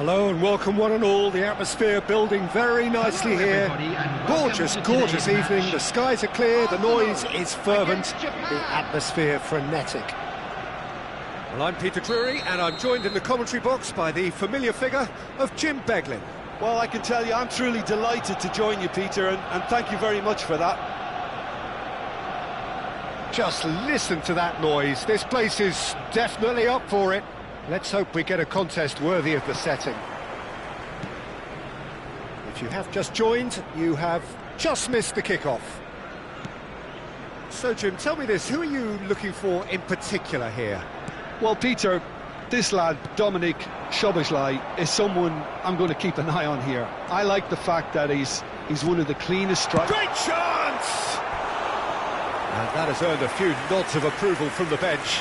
Hello and welcome one and all. The atmosphere building very nicely here. Gorgeous, gorgeous evening. The skies are clear, the noise is fervent, the atmosphere frenetic. Well, I'm Peter Drury and I'm joined in the commentary box by the familiar figure of Jim Beglin. Well, I can tell you I'm truly delighted to join you, Peter, and thank you very much for that. Just listen to that noise. This place is definitely up for it. Let's hope we get a contest worthy of the setting. If you have just joined, you have just missed the kickoff. So, Jim, tell me this, who are you looking for in particular here? Well, Peter, this lad, Dominik Szoboszlai, is someone I'm going to keep an eye on here. I like the fact that he's one of the cleanest strikers. Great chance! And that has earned a few nods of approval from the bench.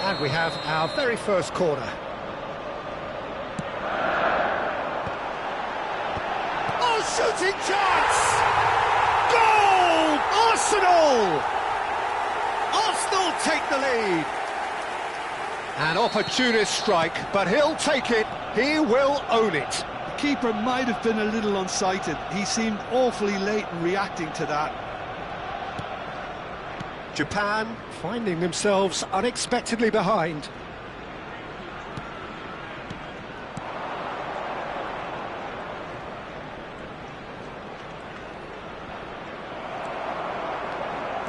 And we have our very first corner. Oh, shooting chance! Goal! Arsenal! Arsenal take the lead. An opportunist strike, but he'll take it. He will own it. The keeper might have been a little unsighted. He seemed awfully late in reacting to that. Japan finding themselves unexpectedly behind.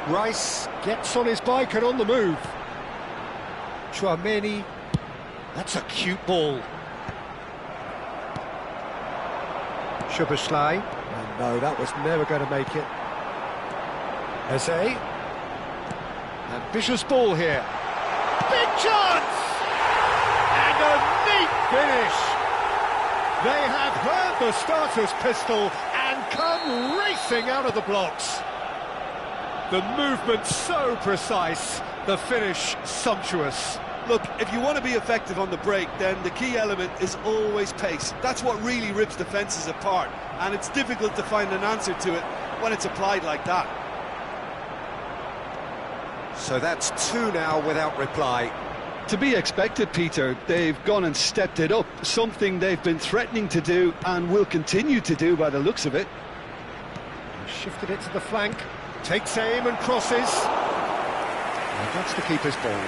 Rice gets on his bike and on the move. Chouameni, that's a cute ball. Szoboszlai, and no, that was never going to make it. Eze. Ambitious ball here. Big chance! And a neat finish! They have heard the starter's pistol and come racing out of the blocks. The movement so precise, the finish sumptuous. Look, if you want to be effective on the break, then the key element is always pace. That's what really rips defences apart, and it's difficult to find an answer to it when it's applied like that. So that's two now without reply. To be expected, Peter. They've gone and stepped it up, something they've been threatening to do and will continue to do by the looks of it. Shifted it to the flank, takes aim and crosses. And that's the keeper's ball.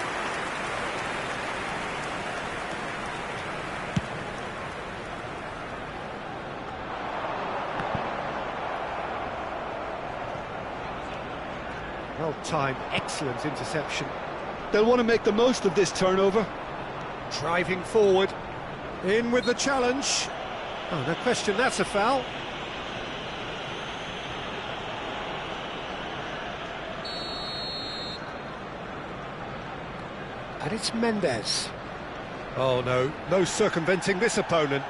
Well-timed, excellent interception. They'll want to make the most of this turnover. Driving forward, in with the challenge. Oh, no question, that's a foul. And it's Mendes. Oh no, no circumventing this opponent.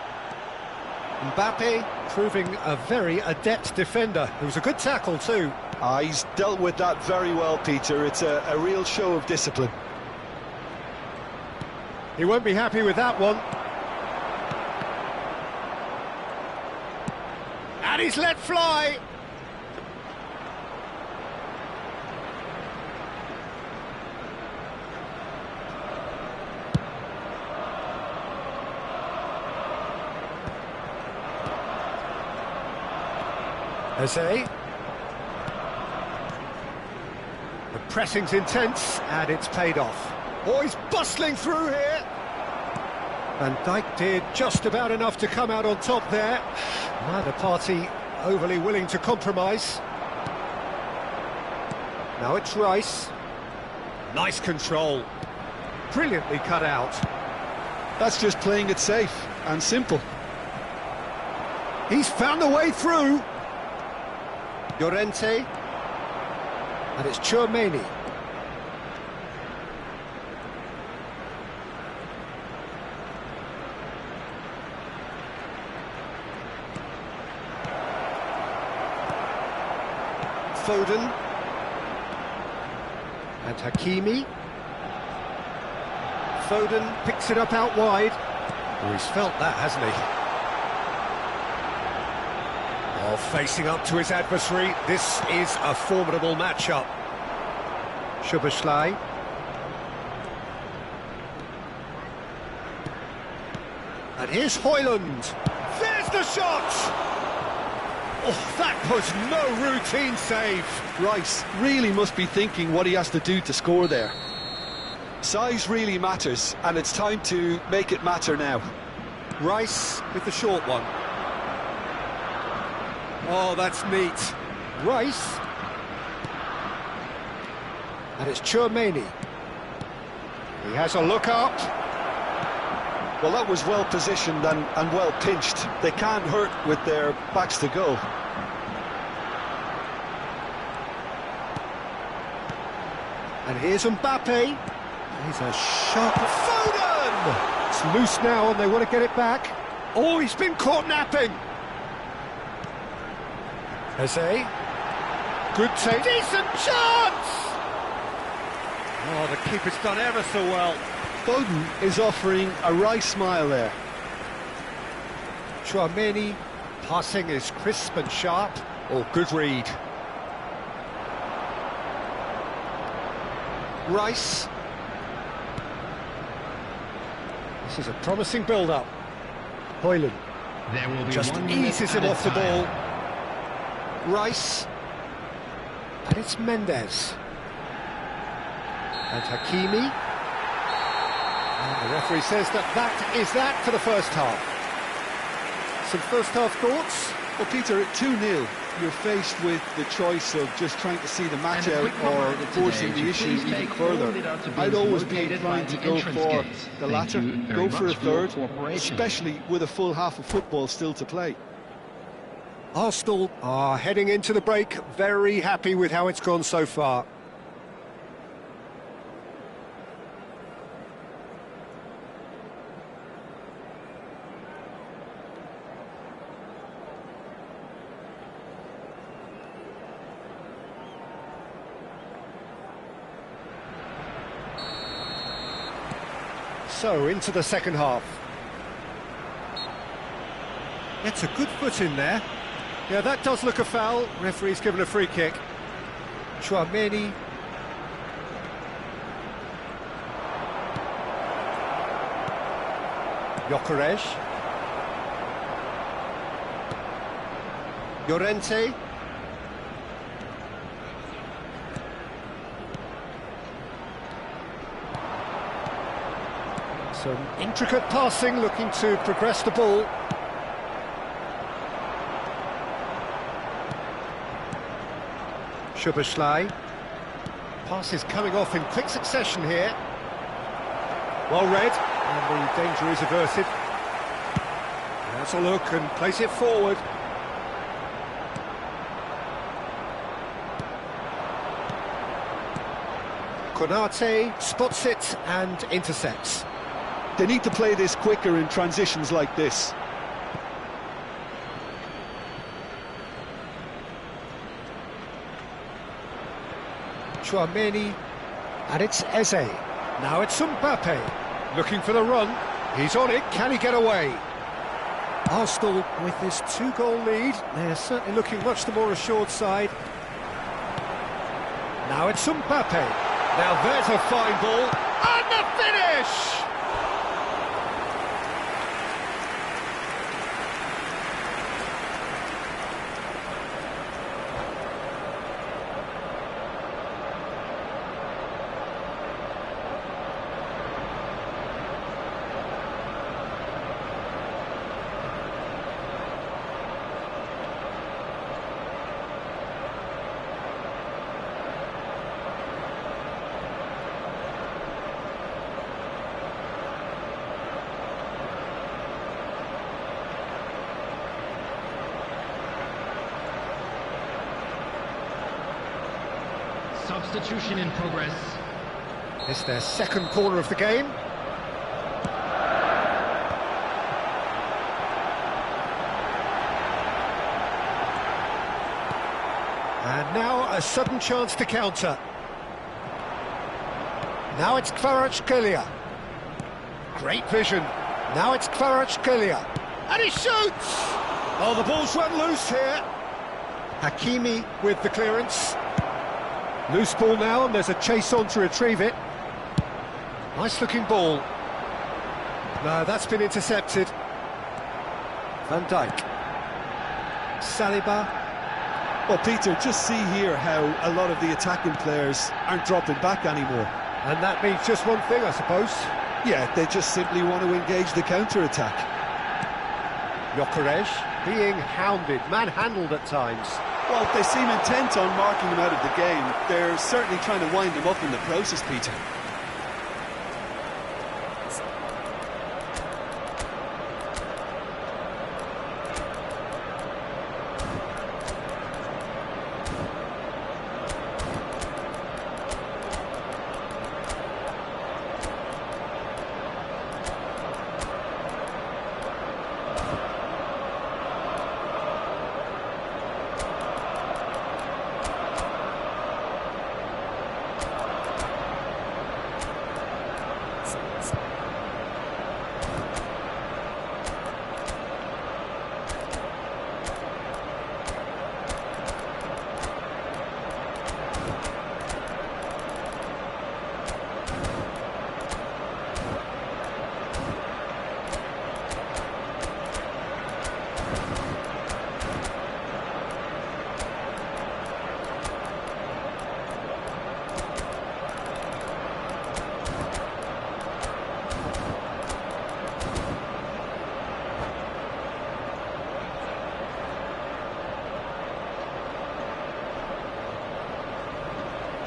Mbappe proving a very adept defender. It was a good tackle too. He's dealt with that very well, Peter. It's a real show of discipline. He won't be happy with that one. And he's let fly. Eze. The pressing's intense, and it's paid off. Oh, he's bustling through here. Van Dijk did just about enough to come out on top there. Neither party overly willing to compromise. Now it's Rice. Nice control. Brilliantly cut out. That's just playing it safe and simple. He's found a way through. Llorente. And it's Tchouaméni. Foden. And Hakimi. Foden picks it up out wide. Oh, he's felt that, hasn't he? Oh, facing up to his adversary. This is a formidable matchup. Szoboszlai. And here's Højlund. There's the shot! Oh, that was no routine save. Rice really must be thinking what he has to do to score there. Size really matters, and it's time to make it matter now. Rice with the short one. Oh, that's neat. Rice. And it's Tchouaméni. He has a look up. Well, that was well positioned and well pinched. They can't hurt with their backs to goal. And here's Mbappe. He's a sharp Foden! It's loose now and they want to get it back. Oh, he's been caught napping. Eze. Good take. Decent chance! Oh, the keeper's done ever so well. Foden is offering a Rice smile there. Tchouaméni, passing is crisp and sharp. Oh, good read. Rice. This is a promising build-up. Højlund just eases him off the ball. Rice. And it's Mendes. And Hakimi. And the referee says that is that for the first half. Some first half thoughts? Well, Peter, at 2-0, you're faced with the choice of just trying to see the match out or forcing the issue even further. I'd always be inclined to go for the latter, go for a third, especially with a full half of football still to play. Arsenal are heading into the break, very happy with how it's gone so far. So, into the second half. Gets a good foot in there. Yeah, that does look a foul. Referee's given a free kick. Tchouaméni. Gyökeres. Llorente. Some intricate passing, looking to progress the ball. Szoboszlai. Passes coming off in quick succession here. Well read, and the danger is averted. That's a look and place it forward. Konate spots it and intercepts. They need to play this quicker in transitions like this. Chouameni, and it's Eze. Now it's Mbappe, looking for the run. He's on it, can he get away? Arsenal with this 2-goal lead, they're certainly looking much the more assured side. Now it's Mbappe. Now there's a fine ball, and the finish! Substitution in progress. It's their second corner of the game. And now a sudden chance to counter. Now it's Kvaratskhelia. Great vision. Now it's Kvaratskhelia. And he shoots! Oh, the ball's run loose here. Hakimi with the clearance. Loose ball now, and there's a chase on to retrieve it. Nice looking ball. No, that's been intercepted. Van Dijk. Saliba. Well, Peter, just see here how a lot of the attacking players aren't dropping back anymore. And that means just one thing, I suppose. Yeah, they just simply want to engage the counter-attack. Gyökeres being hounded, manhandled at times. Well, they seem intent on marking him out of the game. They're certainly trying to wind him up in the process, Peter.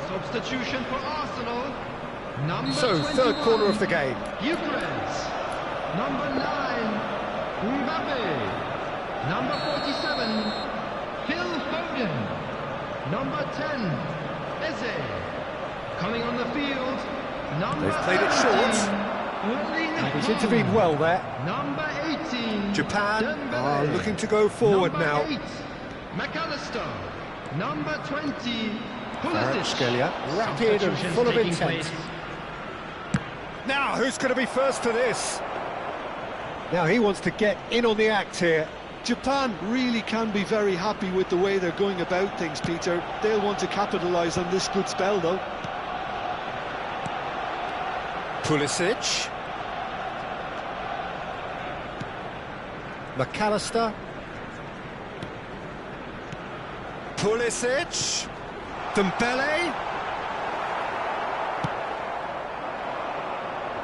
Substitution for Arsenal. Number So, third corner of the game. Gyökeres. Number 9, Mbappe. Number 47, Phil Foden. Number 10, Eze. Coming on the field, number They've played it short. And he's intervened well there. Number 18, Japan are Dembele. looking to go forward Number now. 8, McAllister. Number 20, Pulisic. Kvaratskhelia, rapid and full of intent. Now, who's going to be first to this? Now, he wants to get in on the act here. Japan really can be very happy with the way they're going about things, Peter. They'll want to capitalise on this good spell, though. Pulisic. McAllister. Pulisic. Dembele.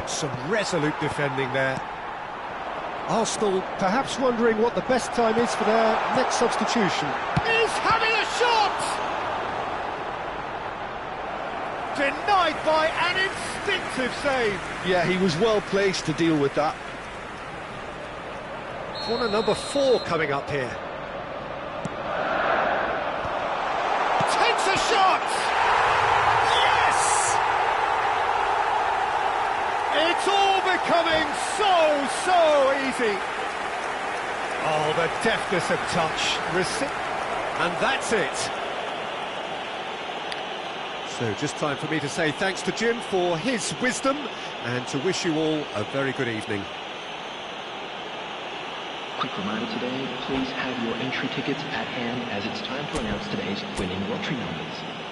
Some resolute defending there. Arsenal perhaps wondering what the best time is for their next substitution. He's having a shot! Denied by an instinctive save. Yeah, he was well placed to deal with that. Corner number 4 coming up here. Takes a shot! Yes! It's all becoming so easy. Oh, the deftness of touch. And that's it. So just time for me to say thanks to Jim for his wisdom and to wish you all a very good evening. Quick reminder today, please have your entry tickets at hand as it's time to announce today's winning lottery numbers.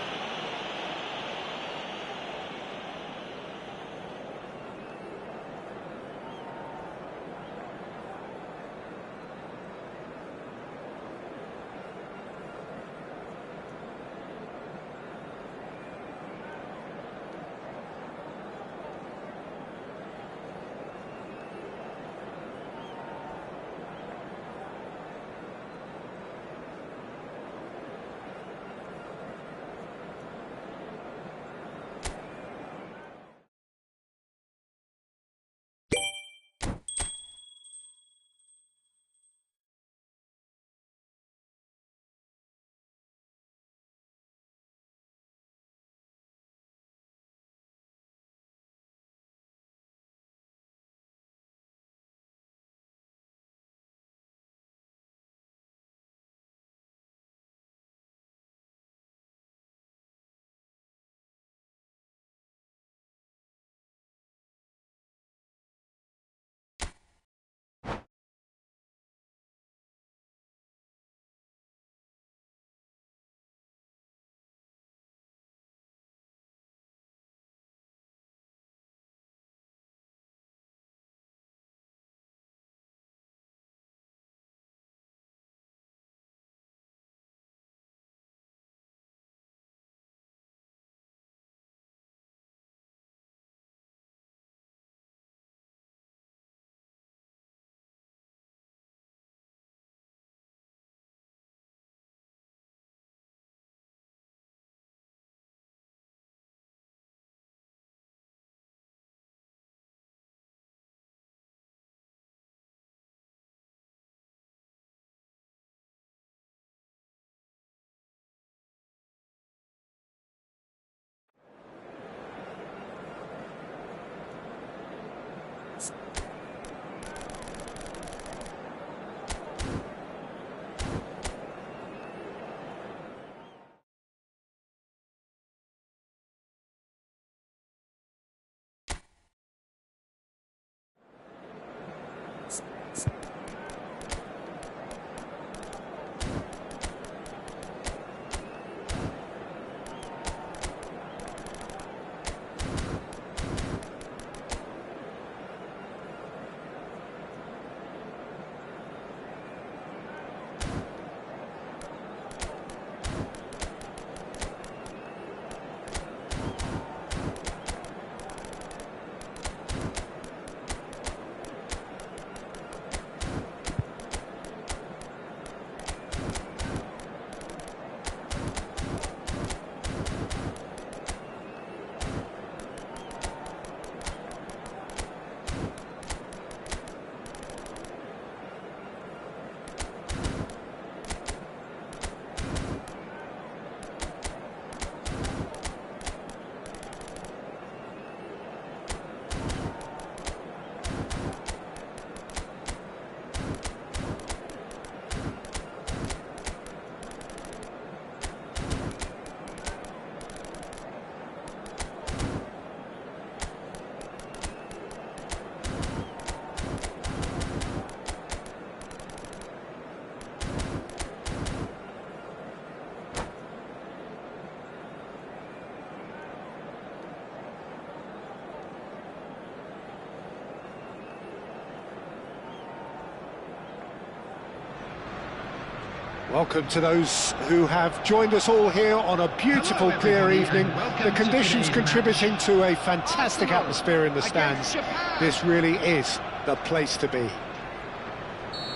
Welcome to those who have joined us all here on a beautiful, clear evening. The conditions contributing to a fantastic atmosphere in the stands. This really is the place to be.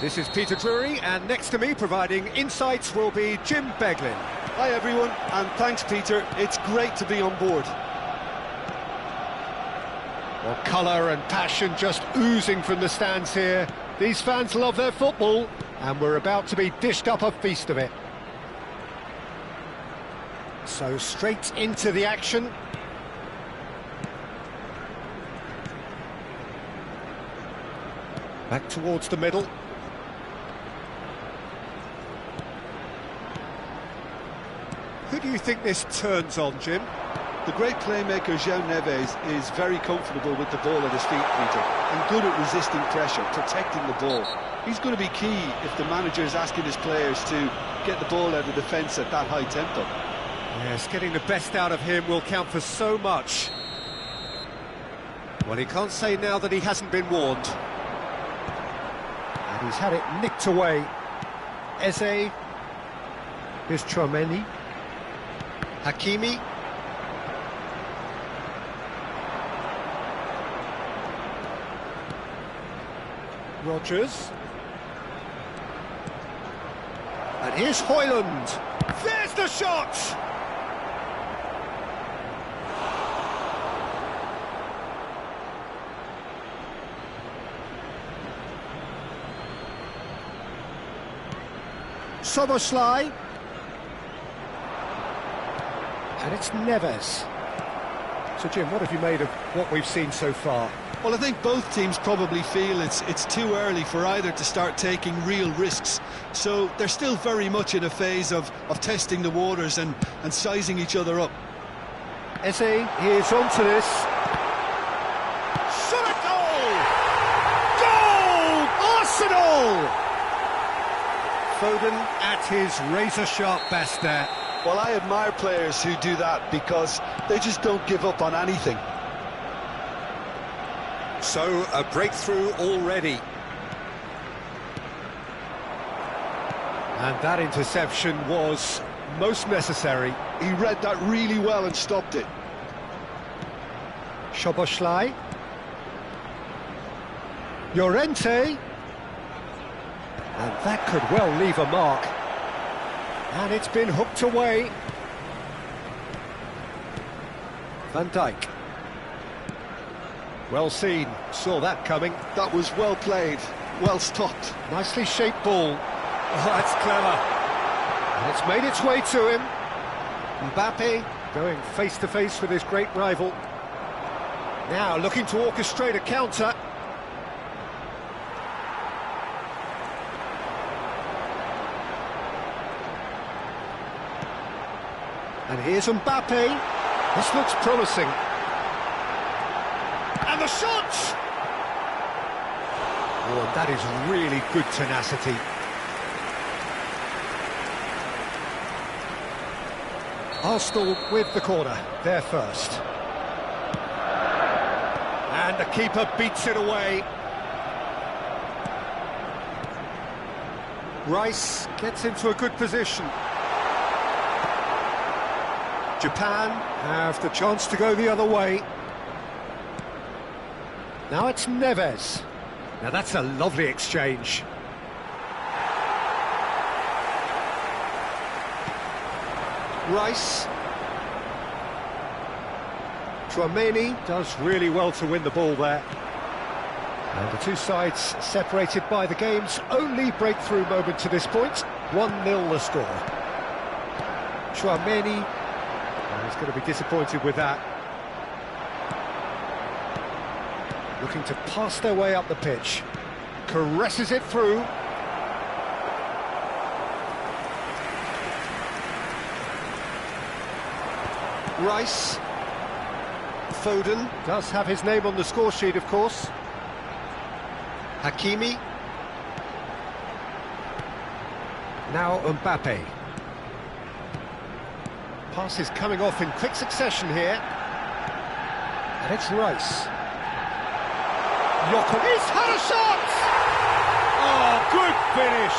This is Peter Drury, and next to me, providing insights, will be Jim Beglin. Hi everyone, and thanks Peter. It's great to be on board. Well, colour and passion just oozing from the stands here. These fans love their football, and we're about to be dished up a feast of it. So straight into the action. Back towards the middle. Who do you think this turns on, Jim? The great playmaker João Neves is very comfortable with the ball at his feet, Peter, and good at resisting pressure, protecting the ball. He's going to be key if the manager is asking his players to get the ball out of defence at that high tempo. Yes, getting the best out of him will count for so much. Well, he can't say now that he hasn't been warned. And he's had it nicked away. Eze. Here's Tchouaméni. Hakimi. Rodgers. And here's Højlund. There's the shot! Szoboszlai. And it's Neves. So, Jim, what have you made of what we've seen so far? Well, I think both teams probably feel it's too early for either to start taking real risks. So they're still very much in a phase of testing the waters and sizing each other up. Eze, he is onto this. Shot a goal! Goal! Arsenal! Foden at his razor-sharp best there. Well, I admire players who do that because they just don't give up on anything. So, a breakthrough already. And that interception was most necessary. He read that really well and stopped it. Szoboszlai. Llorente. And that could well leave a mark. And it's been hooked away. Van Dijk. Well seen, saw that coming. That was well played, well stopped. Nicely shaped ball. Oh, that's clever. And it's made its way to him. Mbappe going face to face with his great rival. Now looking to orchestrate a counter. And here's Mbappe. This looks promising. And the shot! Oh, that is really good tenacity. Arsenal with the corner, there first. And the keeper beats it away. Rice gets into a good position. Japan have the chance to go the other way. Now it's Neves. Now that's a lovely exchange. Rice. Tchouaméni does really well to win the ball there. And the two sides separated by the game's only breakthrough moment to this point. 1-0 the score. Tchouaméni is going to be disappointed with that. Looking to pass their way up the pitch. Caresses it through. Rice. Foden does have his name on the score sheet, of course. Hakimi. Now Mbappe. Passes coming off in quick succession here. And it's Rice. Yoko. He's had a shot! Oh, good finish!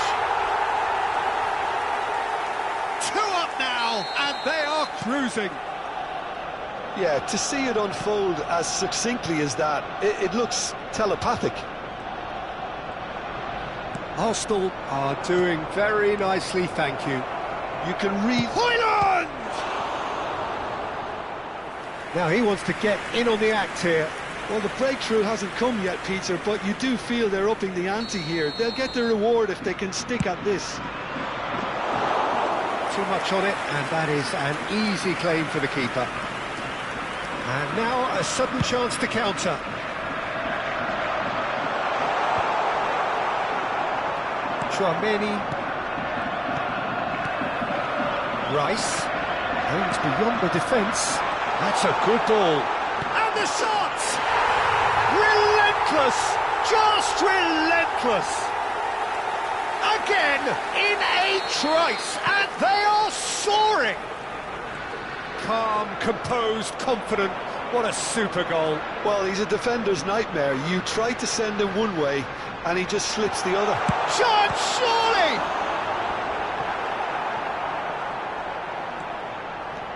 2 up now, and they are cruising. Yeah, to see it unfold as succinctly as that, it looks telepathic. Arsenal are doing very nicely, thank you. You can read... Højlund! Now he wants to get in on the act here. Well, the breakthrough hasn't come yet, Peter, but you do feel they're upping the ante here. They'll get the reward if they can stick at this. Too much on it, and that is an easy claim for the keeper. And now a sudden chance to counter. Tchouaméni. Rice. Aims beyond the defence. That's a good ball. And the shot! Relentless! Just relentless! Again, in a trice, and they are soaring! Calm, composed, confident. What a super goal. Well, he's a defender's nightmare. You try to send him one way, and he just slips the other. Chance, surely!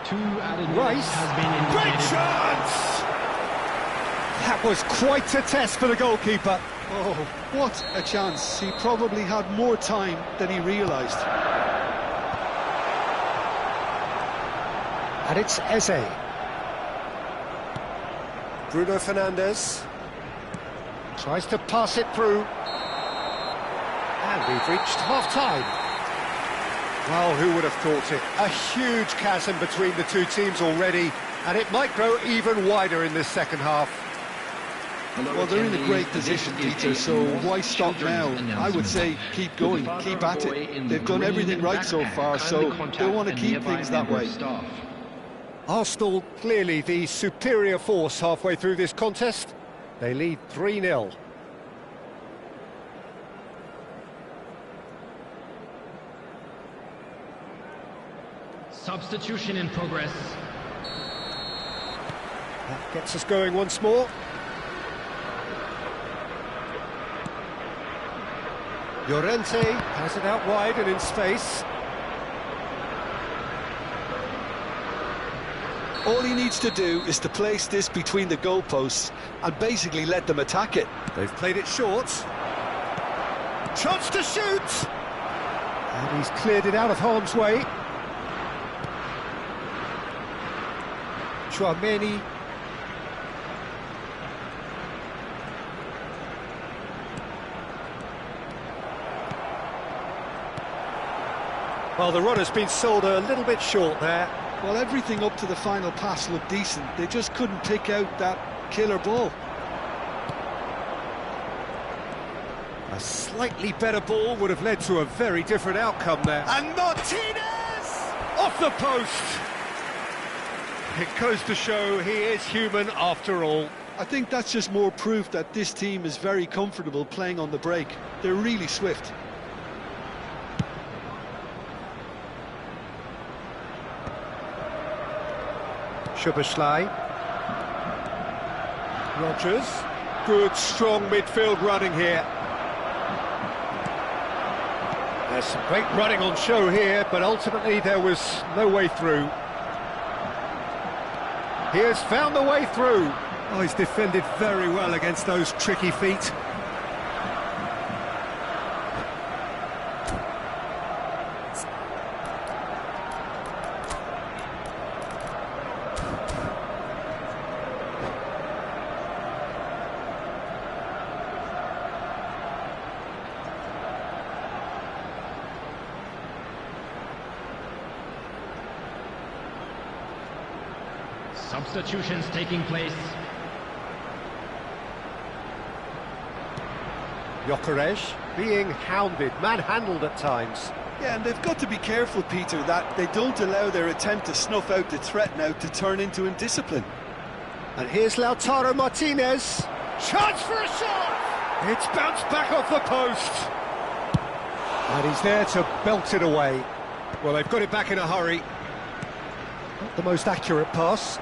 Two added minutes Rice. has been Great indicated. chance! That was quite a test for the goalkeeper. Oh, what a chance. He probably had more time than he realised. And it's Eze. Bruno Fernandes tries to pass it through. And we've reached half-time. Well, who would have thought it? A huge chasm between the two teams already, and it might grow even wider in this second half. Well, they're in a great position, Peter, so why stop now? I would say keep going, keep at it. They've done everything right so far, so they want to keep things that way. Arsenal clearly the superior force halfway through this contest. They lead 3-0. Substitution in progress. That gets us going once more. Llorente has it out wide and in space. All he needs to do is to place this between the goalposts and basically let them attack it. They've played it short. Chance to shoot! And he's cleared it out of harm's way. Tchouaméni. Well, the run has been sold a little bit short there. Well, everything up to the final pass looked decent. They just couldn't pick out that killer ball. A slightly better ball would have led to a very different outcome there. And Martinez! Off the post! It goes to show he is human after all. I think that's just more proof that this team is very comfortable playing on the break. They're really swift. Szoboszlai. Rodgers. Good, strong midfield running here. There's some great running on show here, but ultimately there was no way through. He has found the way through. Oh, he's defended very well against those tricky feet. Substitutions taking place. Gyökeres being hounded, manhandled at times. Yeah, and they've got to be careful, Peter, that they don't allow their attempt to snuff out the threat now to turn into indiscipline. And here's Lautaro Martinez. Chance for a shot! It's bounced back off the post. And he's there to belt it away. Well, they've got it back in a hurry. Not the most accurate pass.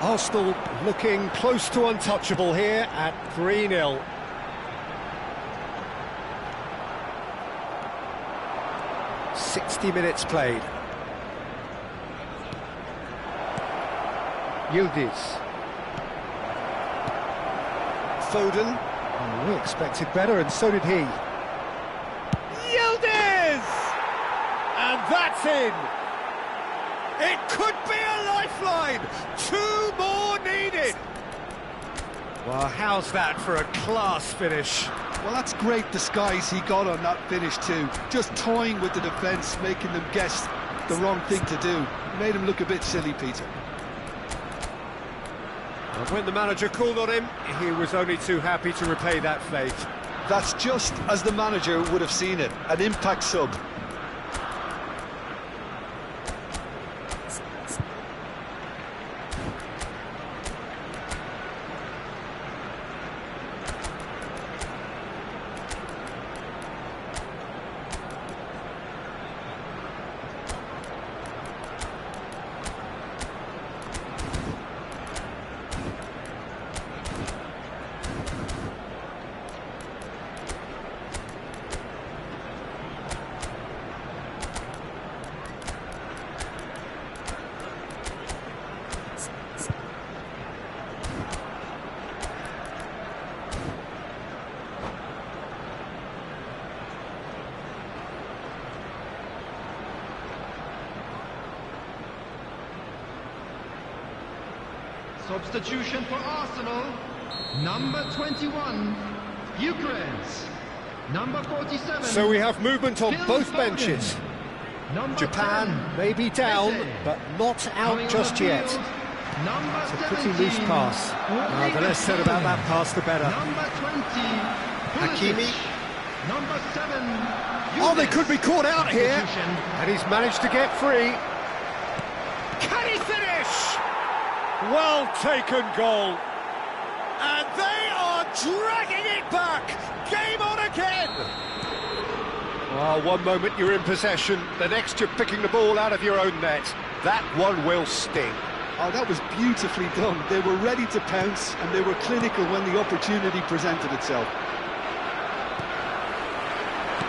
Arsenal looking close to untouchable here at 3-0. .60 played. Yildiz. Foden. Oh, we expected better, and so did he. Yildiz! And that's in! It could be a lifeline! 2 more needed! Well, how's that for a class finish? Well, that's great disguise he got on that finish too. Just toying with the defence, making them guess the wrong thing to do. Made him look a bit silly, Peter. And when the manager called on him, he was only too happy to repay that faith. That's just as the manager would have seen it, an impact sub. Substitution for Arsenal. Number 21, Gyökeres. Number 47. So we have movement on Phil both Foden. benches. Number Japan 10, may be down, Messi. but not out Coming on just the yet. field, Number It's a pretty 17, loose pass. The less said about that pass, the better. Number 20, Hakimi. Pulisic. Number 7, Oh, they Younes. could be caught out here. Substitution. And he's managed to get free. Can he finish? Well taken goal. And they are dragging it back. Game on again. Oh, one moment you're in possession, the next you're picking the ball out of your own net. That one will sting. Oh, that was beautifully done. They were ready to pounce, and they were clinical when the opportunity presented itself.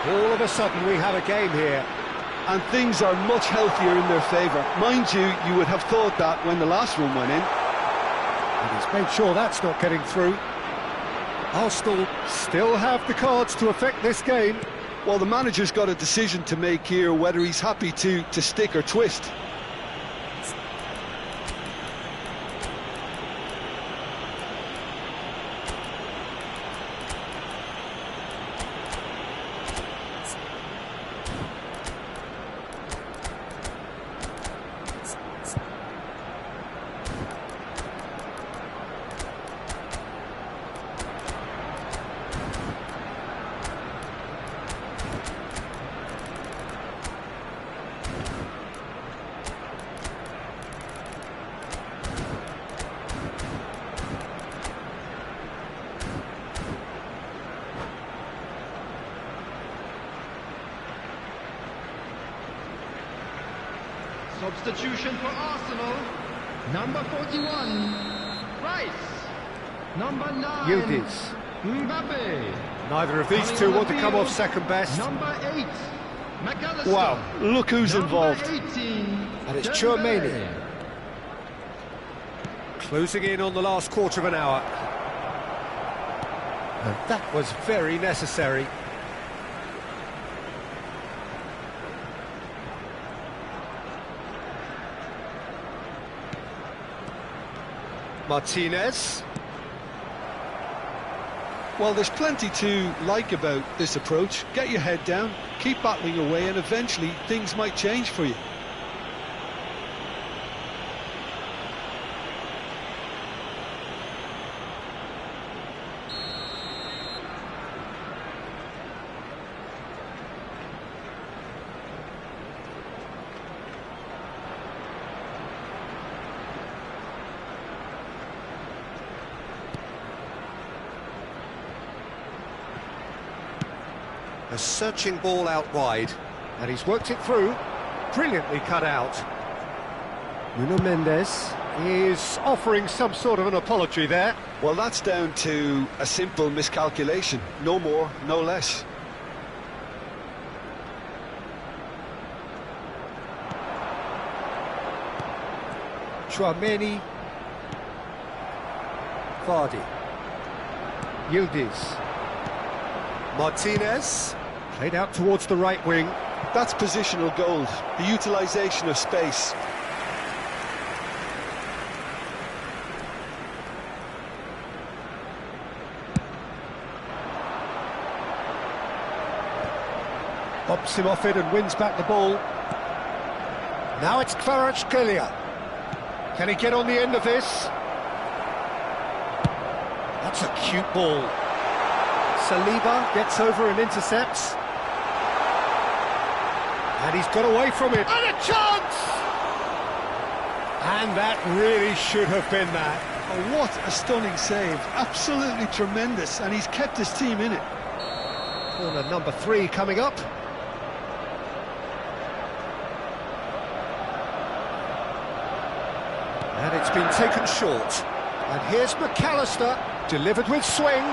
All of a sudden we have a game here. And things are much healthier in their favour. Mind you, you would have thought that when the last one went in. And he's made sure that's not getting through. Arsenal still have the cards to affect this game. Well, the manager's got a decision to make here, whether he's happy to stick or twist. Substitution for Arsenal. Number 41, Rice. Number 9, Yildiz. Mbappe. Neither of these Coming two on the want to come field, off second best. Number 8, McAllister. Wow, look who's Number involved. 18, And it's Dembele. Tchouaméni. Closing in on the last quarter of an hour. And that was very necessary. Martinez. Well, there's plenty to like about this approach. Get your head down, keep battling away, and eventually things might change for you. A searching ball out wide, and he's worked it through. Brilliantly cut out. Nuno Mendes is offering some sort of an apology there. Well, that's down to a simple miscalculation. No more, no less. Tchouaméni. Vardy. Yildiz. Martinez. Played out towards the right wing. That's positional gold, the utilisation of space. Bumps him off it and wins back the ball. Now it's Kvaratskhelia. Can he get on the end of this? That's a cute ball. Saliba gets over and intercepts. And he's got away from it. And a chance! And that really should have been that. Oh, what a stunning save. Absolutely tremendous. And he's kept his team in it. Corner number 3 coming up. And it's been taken short. And here's McAllister, delivered with swing.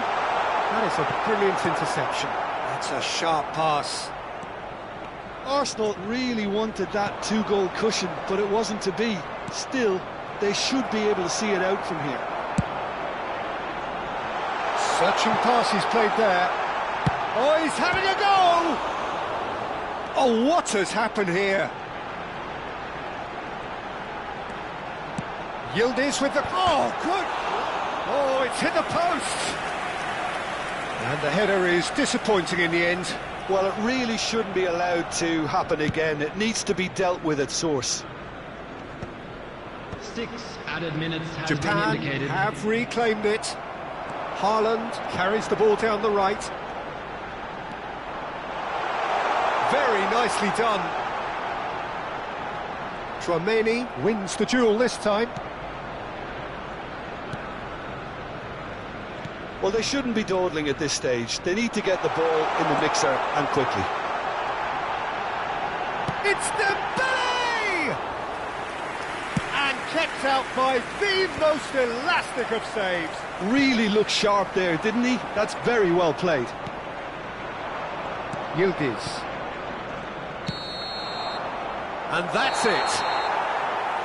That is a brilliant interception. That's a sharp pass. Arsenal really wanted that 2-goal cushion, but it wasn't to be. Still, they should be able to see it out from here. Searching pass he's played there. Oh, he's having a go! Oh, what has happened here? Yildiz with the... Oh, good! Oh, it's hit the post! And the header is disappointing in the end. Well, it really shouldn't be allowed to happen again. It needs to be dealt with at source. 6 added minutes has Japan been indicated. have reclaimed it. Haaland carries the ball down the right. Very nicely done. Tchouaméni wins the duel this time. Well, they shouldn't be dawdling at this stage. They need to get the ball in the mixer and quickly. It's Dembele! And kept out by the most elastic of saves. Really looked sharp there, didn't he? That's very well played. Yildiz. And that's it.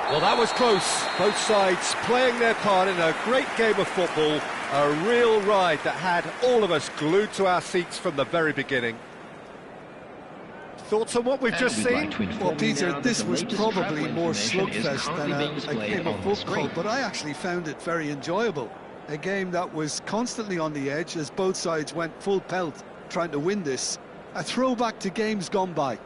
Well, that was close. Both sides playing their part in a great game of football. A real ride that had all of us glued to our seats from the very beginning. Thoughts on what we've just seen? Well, Peter, this was probably more slugfest than a game of football, but I actually found it very enjoyable. A game that was constantly on the edge as both sides went full pelt trying to win this. A throwback to games gone by.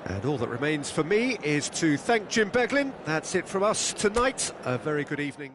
And all that remains for me is to thank Jim Beglin. That's it from us tonight. A very good evening.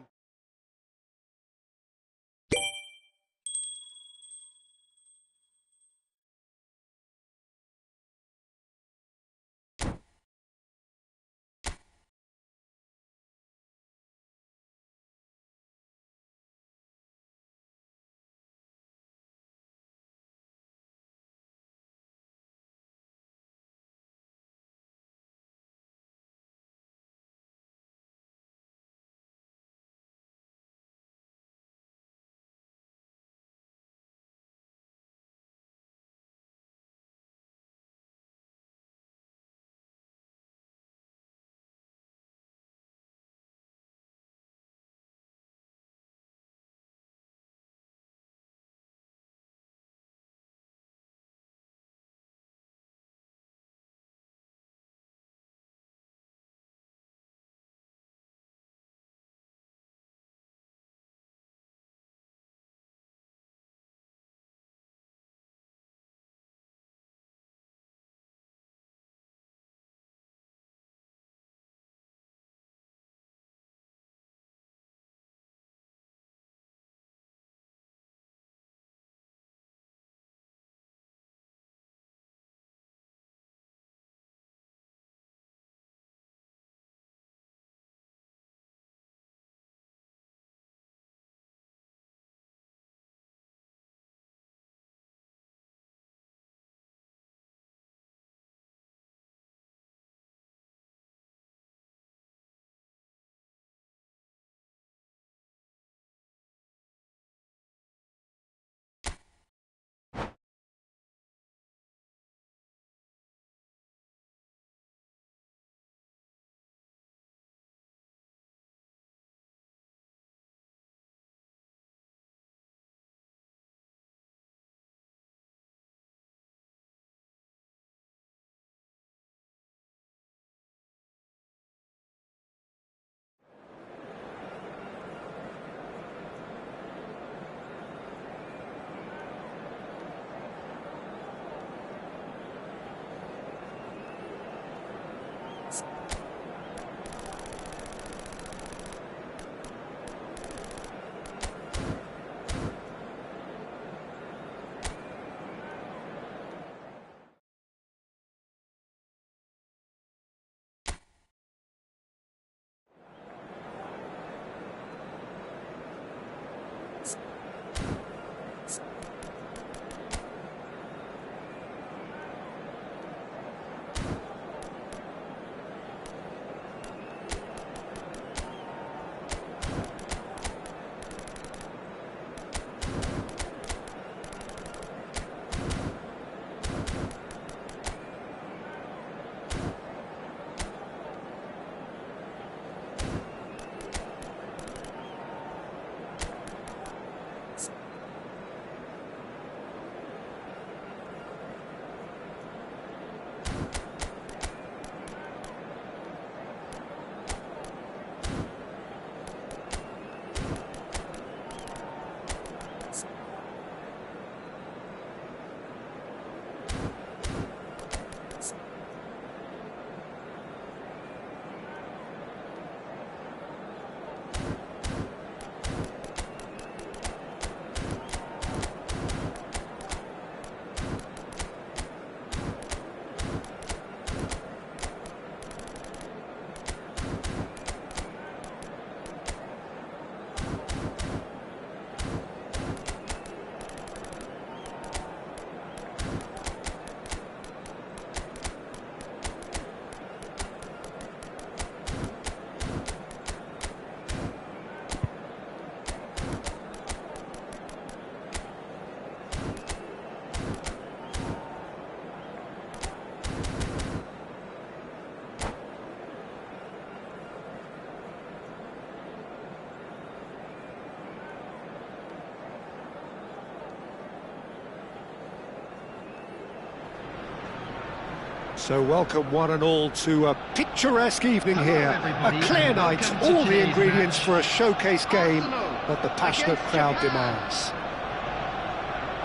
So welcome one and all to a picturesque evening here. A clear night, all the ingredients for a showcase game that the passionate crowd demands.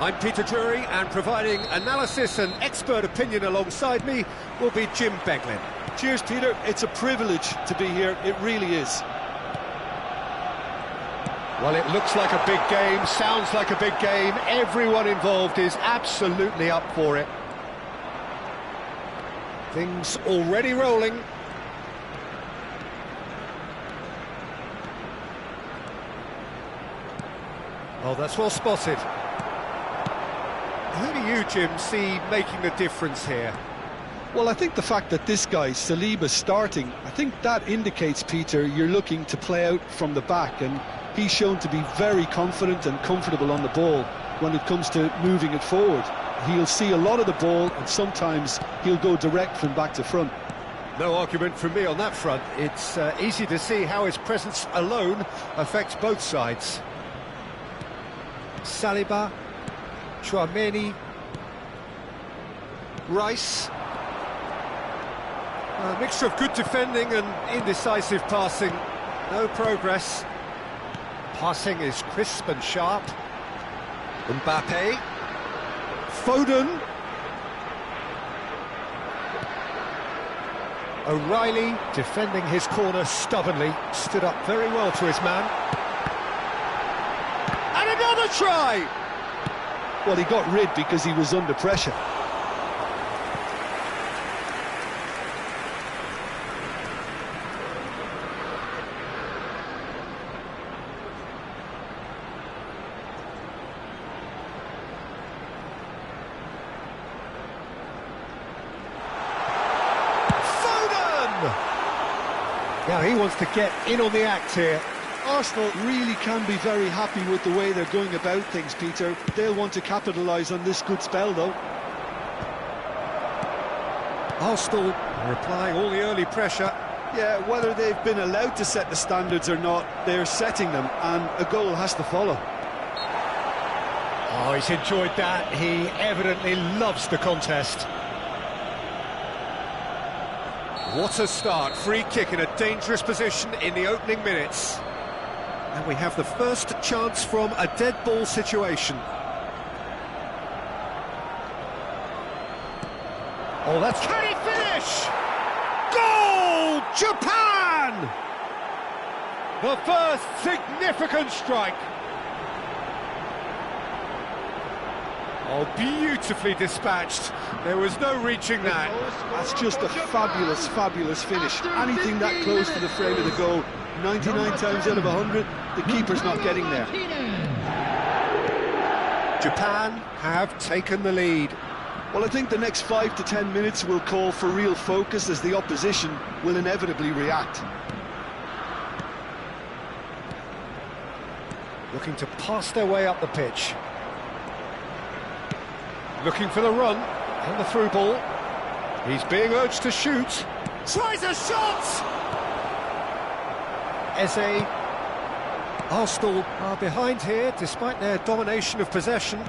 I'm Peter Drury, and providing analysis and expert opinion alongside me will be Jim Beglin. Cheers, Peter. It's a privilege to be here. It really is. Well, it looks like a big game, sounds like a big game. Everyone involved is absolutely up for it. Things already rolling. Oh, that's well spotted. Who do you, Jim, see making the difference here? Well, I think the fact that this guy, Saliba's starting, I think that indicates, Peter, you're looking to play out from the back, and he's shown to be very confident and comfortable on the ball when it comes to moving it forward. He'll see a lot of the ball, and sometimes he'll go direct from back to front. No argument from me on that front. It's easy to see how his presence alone affects both sides. Saliba, Tchouaméni, Rice. A mixture of good defending and indecisive passing. No progress. Passing is crisp and sharp. Mbappe. Foden. O'Reilly defending his corner stubbornly. Stood up very well to his man. And another try! Well, he got rid because he was under pressure. Now he wants to get in on the act here. Arsenal really can be very happy with the way they're going about things, Peter. They'll want to capitalise on this good spell, though. Arsenal are applying all the early pressure. Yeah, whether they've been allowed to set the standards or not, they're setting them, and a goal has to follow. Oh, he's enjoyed that. He evidently loves the contest. What a start. Free kick in a dangerous position in the opening minutes. And we have the first chance from a dead ball situation. Oh, that's... Can he finish? Goal! Japan! The first significant strike. Oh, beautifully dispatched. There was no reaching that. That's just a fabulous, fabulous finish. Anything that close to the frame of the goal, 99 times out of 100, the keeper's not getting there. Japan have taken the lead. Well, I think the next 5 to 10 minutes will call for real focus, as the opposition will inevitably react. Looking to pass their way up the pitch. Looking for the run, and the through ball. He's being urged to shoot. Tries a shot! Eze. Arsenal are behind here, despite their domination of possession.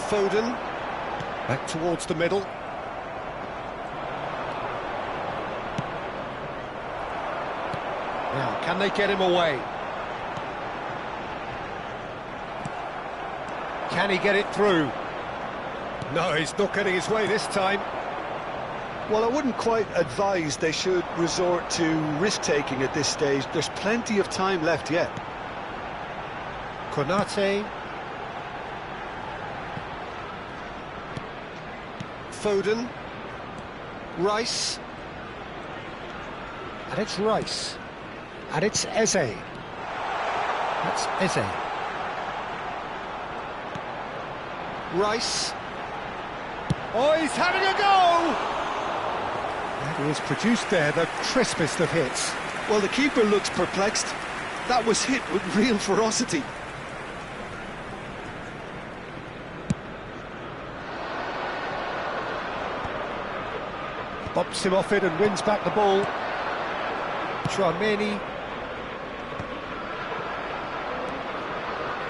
Foden. Back towards the middle. Now, can they get him away? Can he get it through? No, he's not getting his way this time. Well, I wouldn't quite advise they should resort to risk-taking at this stage. There's plenty of time left yet. Konate. Foden. Rice. And it's Rice. And it's Eze. That's Eze. Rice. Oh, he's having a go! And he has produced there the crispest of hits. Well, the keeper looks perplexed. That was hit with real ferocity. Bumps him off it and wins back the ball. Tchouaméni.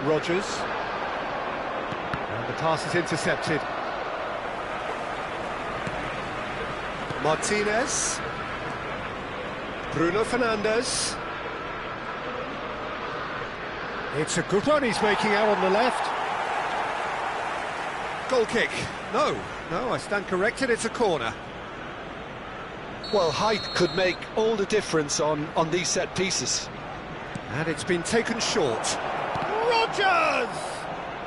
Rodgers. And the pass is intercepted. Martinez. Bruno Fernandes. It's a good run he's making out on the left. Goal kick. No, I stand corrected, it's a corner. Well, height could make all the difference on these set pieces. And it's been taken short. Rodgers!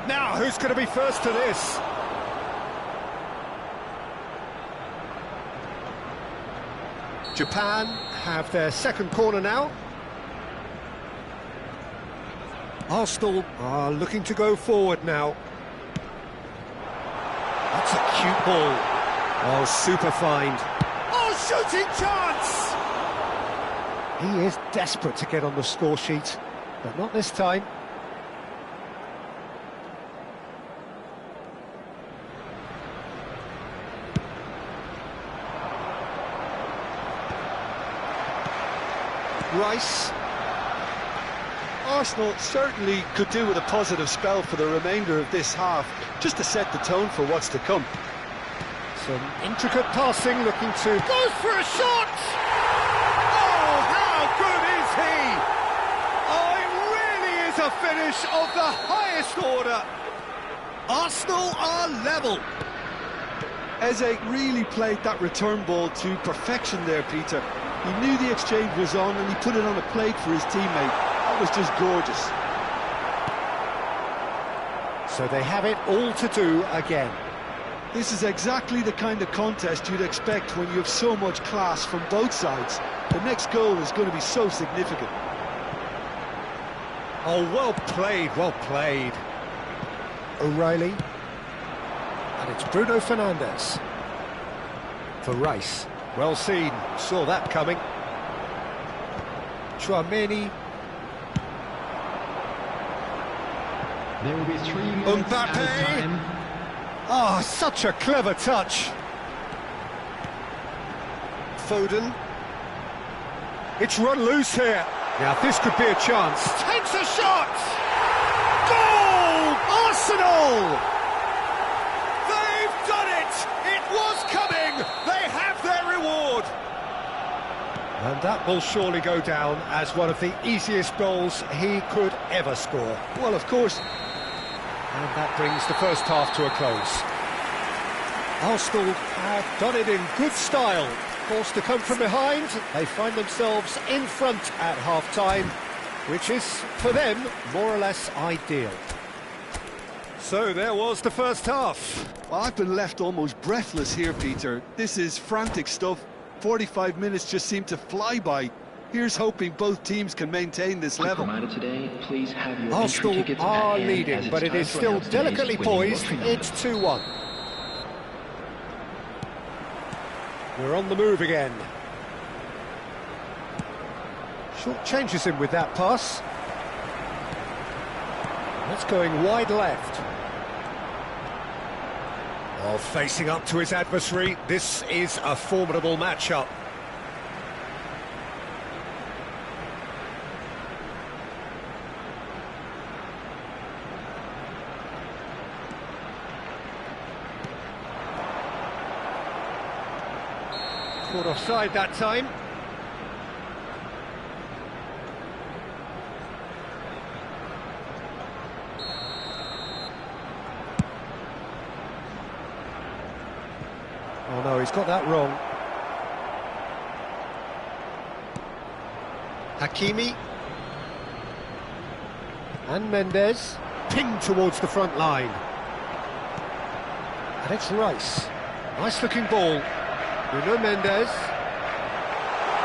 Now, who's going to be first to this? Japan have their second corner now. Arsenal are looking to go forward now. That's a cute ball. Oh, super find. Oh, shooting chance! He is desperate to get on the score sheet, but not this time. Rice. Arsenal certainly could do with a positive spell for the remainder of this half, just to set the tone for what's to come. Some intricate passing, looking to... Goes for a shot! Oh, how good is he? Oh, it really is a finish of the highest order. Arsenal are level. Eze really played that return ball to perfection there, Peter. He knew the exchange was on and he put it on a plate for his teammate. That was just gorgeous. So they have it all to do again. This is exactly the kind of contest you'd expect when you have so much class from both sides. The next goal is going to be so significant. Oh, well played, well played. O'Reilly. And it's Bruno Fernandes. For Rice. Well seen, saw that coming. Tchouaméni. There will be 3 minutes Mbappe. added time. Ah, such a clever touch. Foden. It's run loose here. Now this could be a chance. Takes a shot! Goal! Arsenal! They've done it! It was coming! They have their reward! And that will surely go down as one of the easiest goals he could ever score. Well, of course. And that brings the first half to a close. Arsenal have done it in good style. Forced to come from behind, they find themselves in front at half-time, which is, for them, more or less ideal. So there was the first half. Well, I've been left almost breathless here, Peter. This is frantic stuff. 45 minutes just seem to fly by. Here's hoping both teams can maintain this level. Today, please have your Arsenal entry tickets are at hand, leading, as but it's it time is to still announce today's delicately winning poised. lottery number. It's 2-1. We're on the move again. Short changes him with that pass. That's going wide left. Oh, facing up to his adversary. This is a formidable matchup. Caught offside that time. Oh no, he's got that wrong. Hakimi. And Mendes. Pinged towards the front line. And it's Rice. Nice looking ball. Bruno Mendes.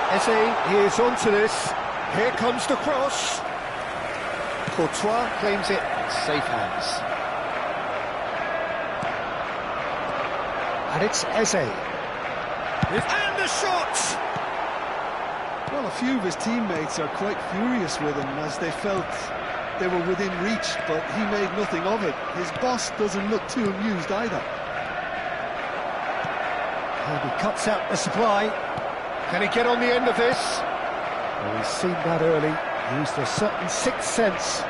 Eze, he is onto this. Here comes the cross. Courtois claims it in safe hands. And it's Eze. And the shot! Well, a few of his teammates are quite furious with him as they felt they were within reach, but he made nothing of it. His boss doesn't look too amused either. And he cuts out the supply. Can he get on the end of this? Well, he's seen that early. Used a certain sixth sense.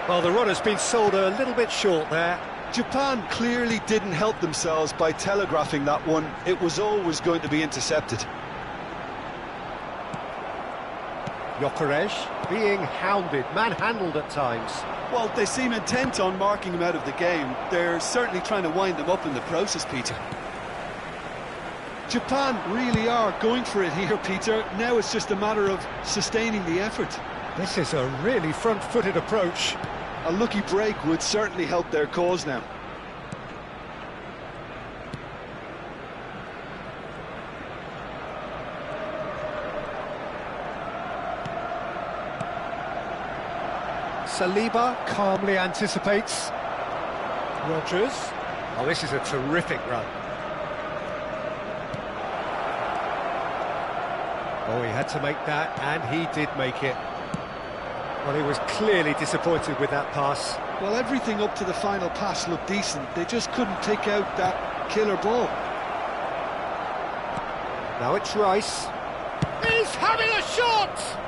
Well, the run has been sold a little bit short there. Japan clearly didn't help themselves by telegraphing that one. It was always going to be intercepted. Gyökeres being hounded, manhandled at times. Well, they seem intent on marking him out of the game. They're certainly trying to wind him up in the process, Peter. Japan really are going for it here, Peter. Now it's just a matter of sustaining the effort. This is a really front-footed approach. A lucky break would certainly help their cause now. Saliba calmly anticipates. Rodgers. Oh, this is a terrific run. Oh, he had to make that, and he did make it. Well, he was clearly disappointed with that pass. Well, everything up to the final pass looked decent. They just couldn't pick out that killer ball. Now it's Rice. He's having a shot!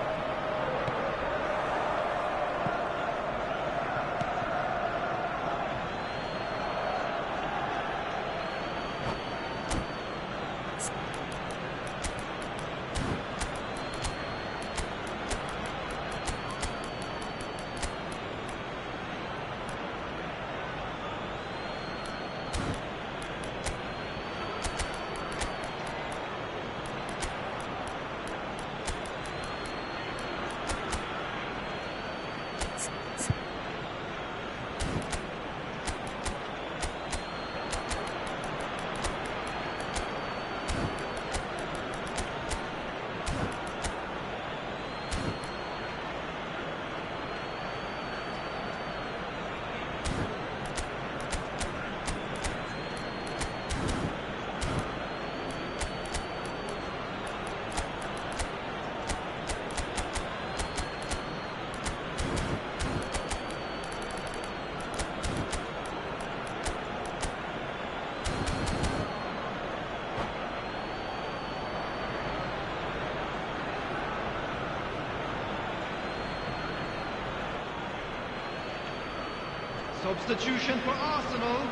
Substitution for Arsenal,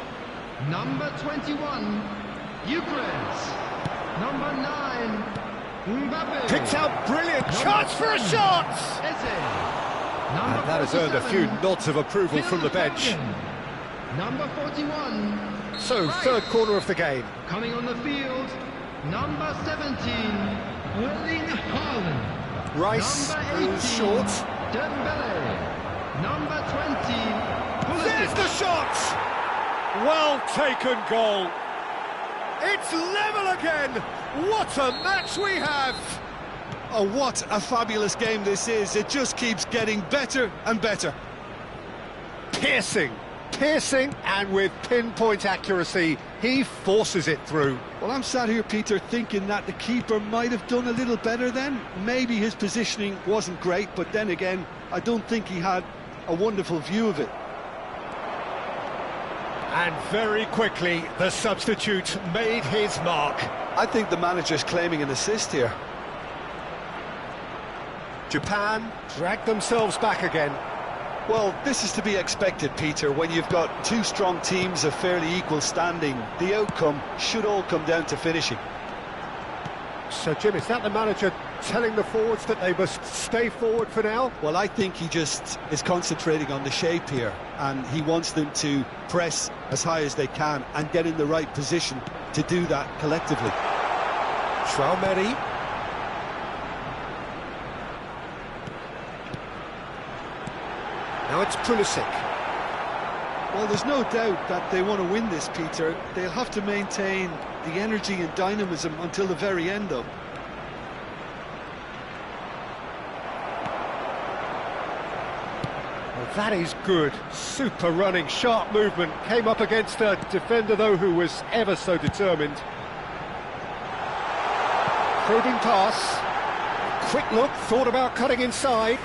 number 21, Gyökeres. Number 9, Mbappe. Picked out brilliant chance for a shot! Eze. And that has earned a few nods of approval from the bench. Number 41. So, Rice. third corner of the game. Coming on the field, number 17, Erling Haaland. Rice Number 18, is short. Dembele. Number 20, There's Pulisic. the shot! Well taken goal. It's level again. What a match we have. Oh, what a fabulous game this is. It just keeps getting better and better. Piercing, and with pinpoint accuracy, he forces it through. Well, I'm sat here, Peter, thinking that the keeper might have done a little better then. Maybe his positioning wasn't great, but then again, I don't think he had a wonderful view of it. And very quickly, the substitute made his mark. I think the manager's claiming an assist here. Japan dragged themselves back again. Well, this is to be expected, Peter. When you've got two strong teams of fairly equal standing, the outcome should all come down to finishing. So, Jim, is that the manager telling the forwards that they must stay forward for now? Well, I think he just is concentrating on the shape here, and he wants them to press as high as they can and get in the right position to do that collectively. Traoré. Now it's Pulisic. Well, there's no doubt that they want to win this, Peter. They'll have to maintain the energy and dynamism until the very end, though. Well, that is good. Super running, sharp movement. Came up against a defender, though, who was ever so determined. Probing pass. Quick look, thought about cutting inside.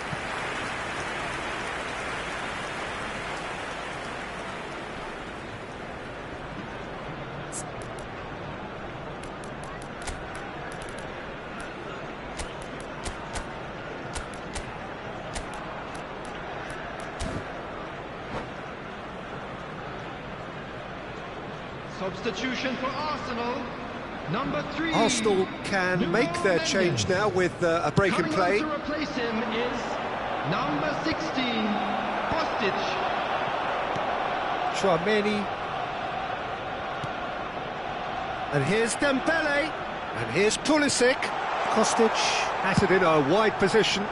Substitution for Arsenal. Number 3. Arsenal can make their change now with a break in play. Coming on to replace him is number 16, Kostic. Tchouaméni. And here's Dembele. And here's Pulisic. Kostic has it in a wide position.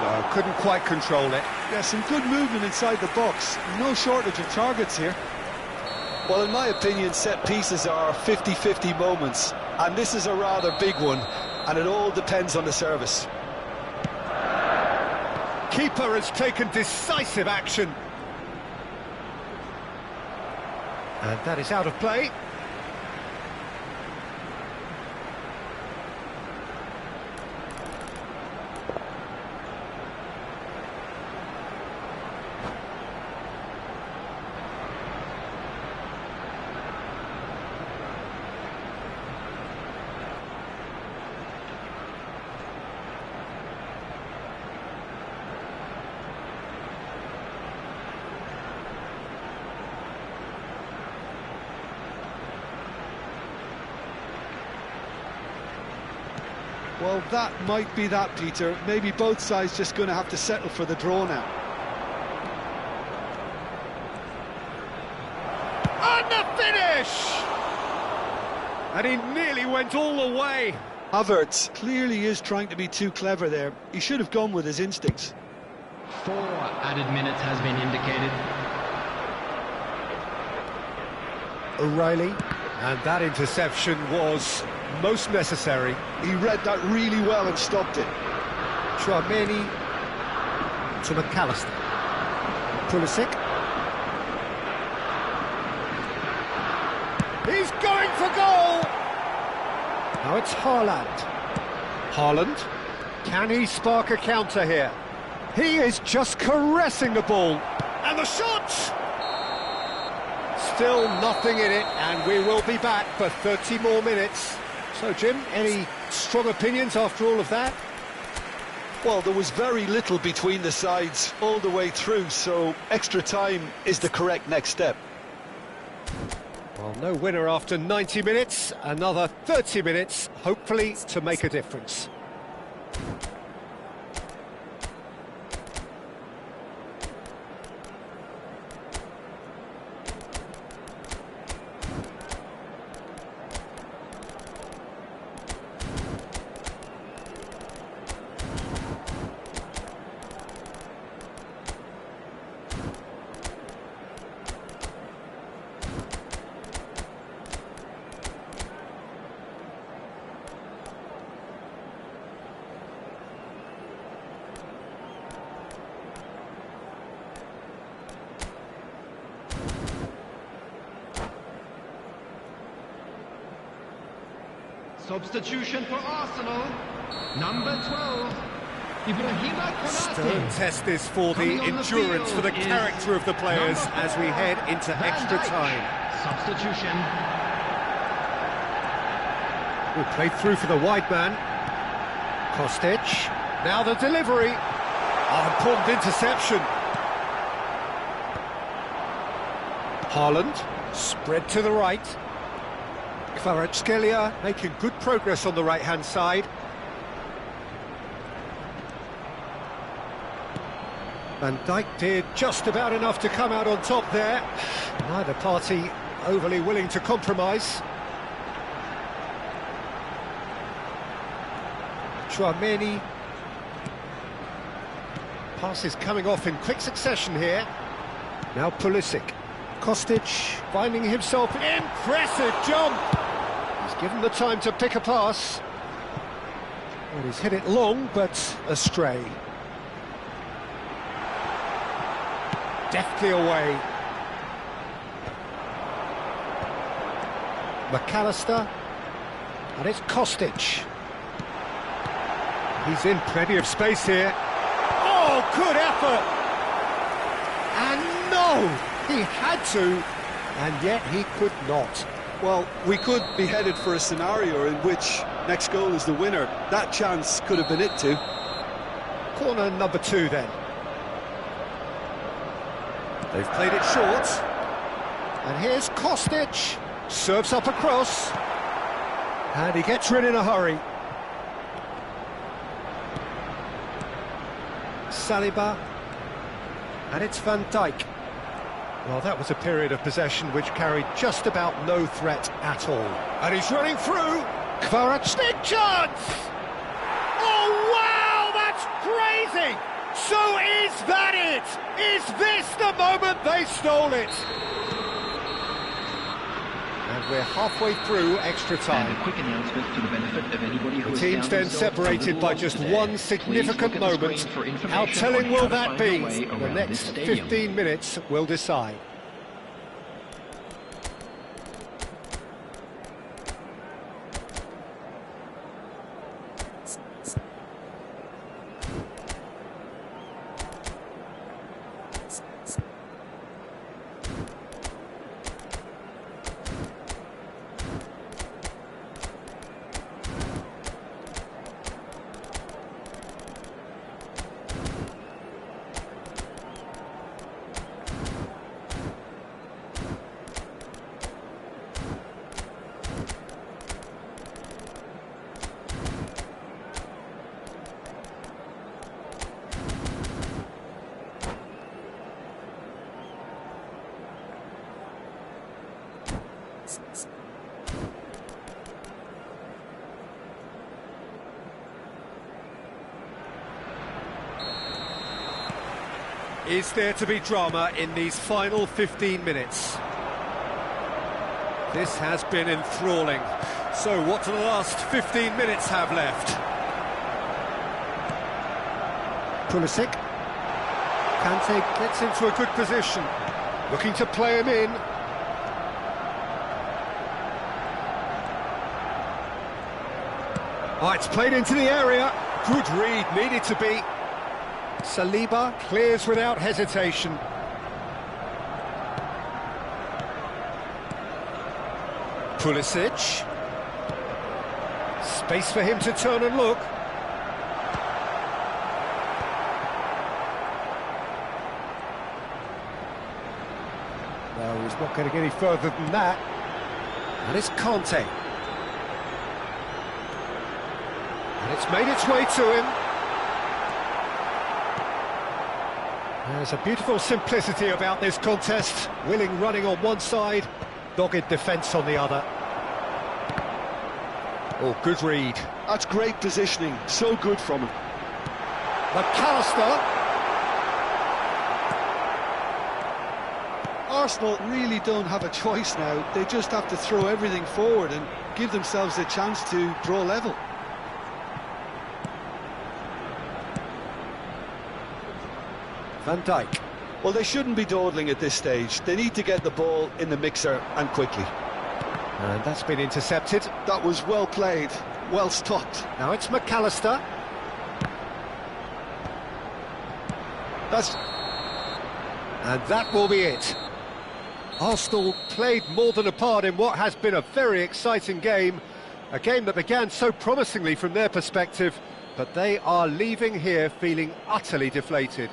No, couldn't quite control it. Yeah, some good movement inside the box. No shortage of targets here. Well, in my opinion, set pieces are 50-50 moments, and this is a rather big one, and it all depends on the service. Keeper has taken decisive action. And that is out of play. Well, that might be that, Peter. Maybe both sides just going to have to settle for the draw now. And the finish! And he nearly went all the way. Havertz clearly is trying to be too clever there. He should have gone with his instincts. 4 added minutes has been indicated. O'Reilly. And that interception was most necessary. He read that really well and stopped it. Tchouaméni to McAllister. Pulisic. He's going for goal! Now it's Haaland. Haaland. Can he spark a counter here? He is just caressing the ball. And the shot! Still nothing in it, and we will be back for 30 more minutes. So, Jim, any strong opinions after all of that? Well, there was very little between the sides all the way through, so extra time is the correct next step. Well, no winner after 90 minutes, another 30 minutes, hopefully to make a difference. Substitution for Arsenal. Number 12, Ibrahima Konate. Stern test this for the endurance, for the character of the players as we head into extra time. Substitution. Played through for the wide man. Kostic. Now the delivery. Oh, important interception. Haaland. Spread to the right. Kvaratskhelia making good progress on the right-hand side. Van Dijk did just about enough to come out on top there. Neither party overly willing to compromise. Tchouaméni. Passes coming off in quick succession here. Now Pulisic. Kostic finding himself. Impressive jump! He's given the time to pick a pass. Well, he's hit it long, but astray. Deftly away. McAllister. And it's Kostic. He's in plenty of space here. Oh, good effort! And no! He had to, and yet he could not. Well, we could be headed for a scenario in which next goal is the winner. That chance could have been it too. Corner number 2 then. They've played it short. And here's Kostic, serves up across, and he gets rid in a hurry. Saliba, and it's Van Dijk. Well, that was a period of possession which carried just about no threat at all. And he's running through. Kvaratskhelia, big chance! Oh, wow, that's crazy! So is that it? Is this the moment they stole it? And we're halfway through extra time. And a quick announcement for the benefit of anybody who The team's then separated by just one significant moment. How telling will that be? The next 15 minutes will decide. Is there to be drama in these final 15 minutes? This has been enthralling. So what do the last 15 minutes have left? Pulisic. Kante gets into a good position. Looking to play him in. Oh, it's played into the area. Good read, needed to be. Saliba clears without hesitation. Pulisic. Space for him to turn and look. No, he's not getting any further than that. And it's Kante. And it's made its way to him. There's a beautiful simplicity about this contest. Willing running on one side, dogged defence on the other. Oh, good read. That's great positioning, so good from him. McAllister. Arsenal really don't have a choice now. They just have to throw everything forward and give themselves a chance to draw level. Van Dijk. Well, they shouldn't be dawdling at this stage. They need to get the ball in the mixer, and quickly. And that's been intercepted. That was well played, well stopped. Now it's McAllister. And that will be it. Arsenal played more than a part in what has been a very exciting game. A game that began so promisingly from their perspective, but they are leaving here feeling utterly deflated.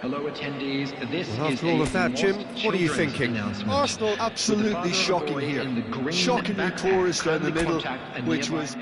Hello attendees, this Well, is after all of that, Jim, what are you children's thinking? announcement. Arsenal absolutely shocking here. Shockingly porous down the middle, which was...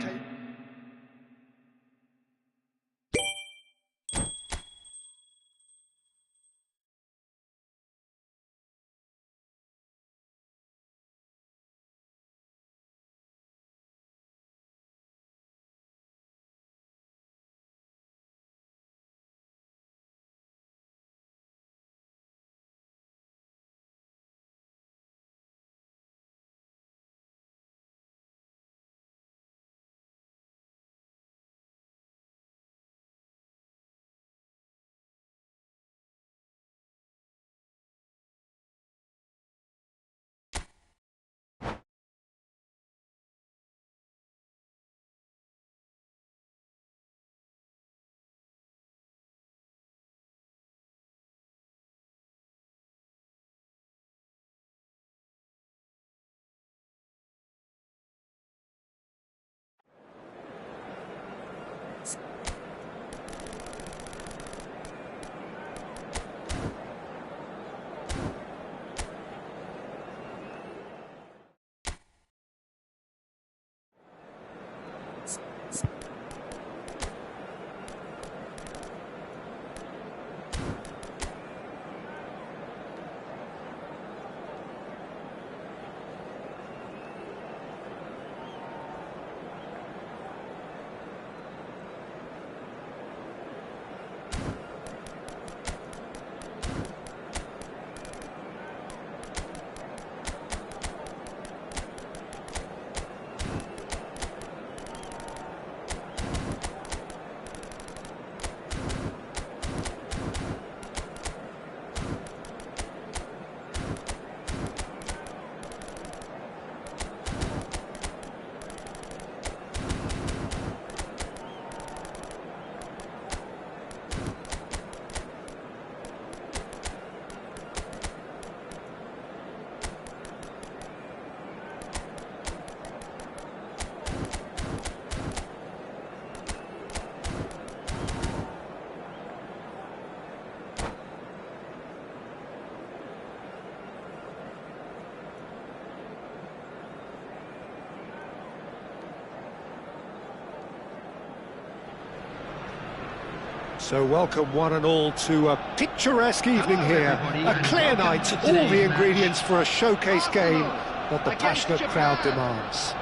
So welcome one and all to a picturesque evening here. A clear night, all the ingredients for a showcase game that the passionate crowd demands.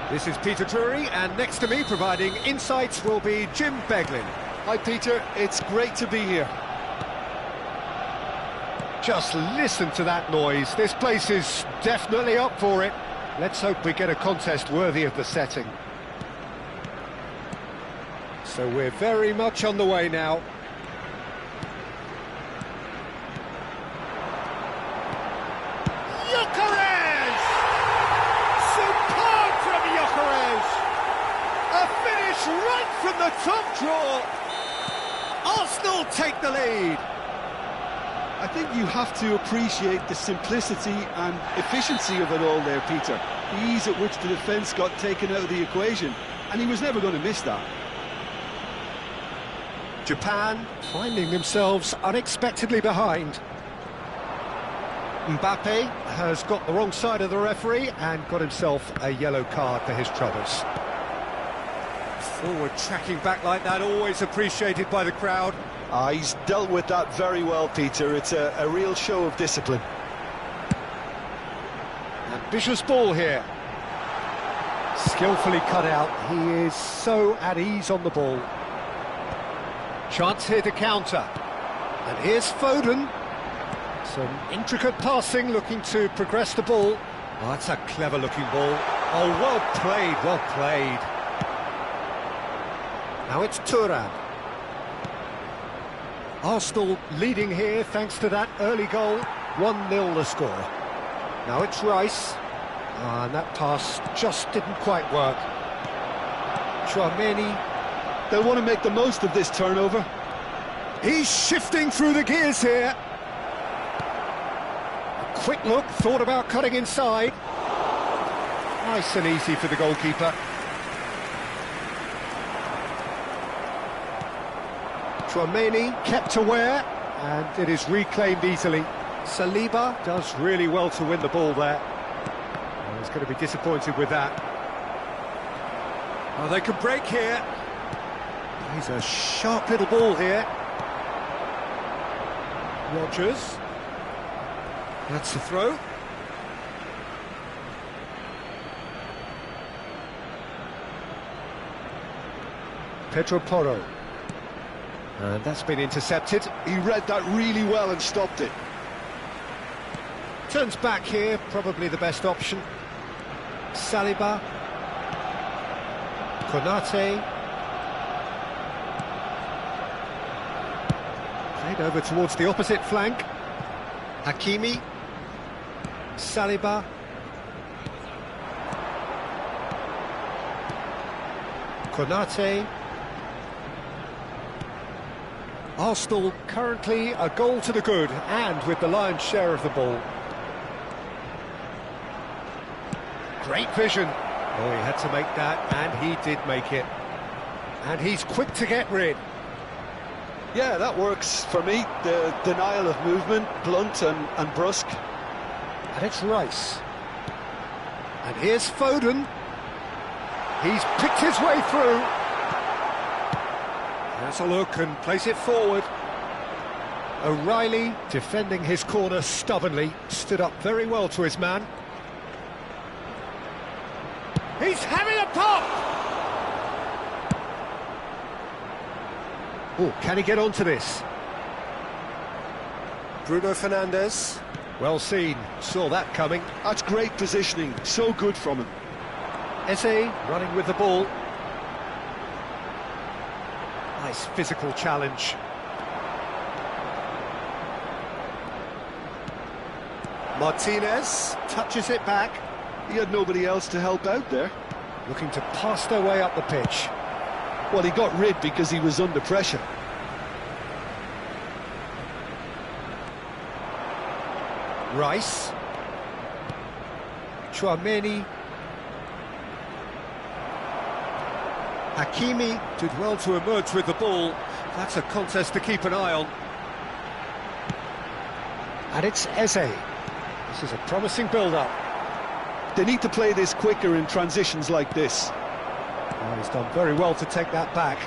This is Peter Drury, and next to me providing insights will be Jim Beglin. Hi Peter, it's great to be here. Just listen to that noise. This place is definitely up for it. Let's hope we get a contest worthy of the setting. So we're very much on the way now. Gyökeres! Superb from Gyökeres! A finish right from the top draw. Arsenal take the lead. I think you have to appreciate the simplicity and efficiency of it all there, Peter. The ease at which the defence got taken out of the equation, and he was never going to miss that. Japan finding themselves unexpectedly behind. Mbappe has got the wrong side of the referee and got himself a yellow card for his troubles. Forward tracking back like that, always appreciated by the crowd. He's dealt with that very well, Peter. It's a real show of discipline. Ambitious ball here. Skillfully cut out. He is so at ease on the ball. Chance here to counter. And here's Foden. Some intricate passing, looking to progress the ball. Oh, that's a clever-looking ball. Oh, well played, well played. Now it's Thuram. Arsenal leading here thanks to that early goal. 1-0 the score. Now it's Rice. And that pass just didn't quite work. Tchouaméni. They'll want to make the most of this turnover. He's shifting through the gears here. A quick look, thought about cutting inside. Nice and easy for the goalkeeper. Tchouaméni kept aware, and it is reclaimed easily. Saliba does really well to win the ball there. Oh, he's going to be disappointed with that. Oh, they can break here. He's a sharp little ball here. Rodgers. That's the throw. Pedro Porro. And that's been intercepted. He read that really well and stopped it. Turns back here, probably the best option. Saliba. Konate. Played over towards the opposite flank. Hakimi. Saliba. Konate. Arsenal currently a goal to the good and with the lion's share of the ball. Great vision. Oh, he had to make that, and he did make it. And he's quick to get rid. Yeah, that works for me. The denial of movement, blunt and brusque. And it's Rice. And here's Foden. He's picked his way through. Has a look and place it forward. O'Reilly, defending his corner stubbornly, stood up very well to his man. He's having a pop! Oh, can he get onto this? Bruno Fernandes. Well seen, saw that coming. That's great positioning, so good from him. Eze running with the ball. Nice physical challenge. Martinez touches it back. He had nobody else to help out there. Looking to pass their way up the pitch. Well, he got rid because he was under pressure. Rice. Tchouaméni. Hakimi did well to emerge with the ball. That's a contest to keep an eye on. And it's Eze. This is a promising build-up. They need to play this quicker in transitions like this. Oh, he's done very well to take that back.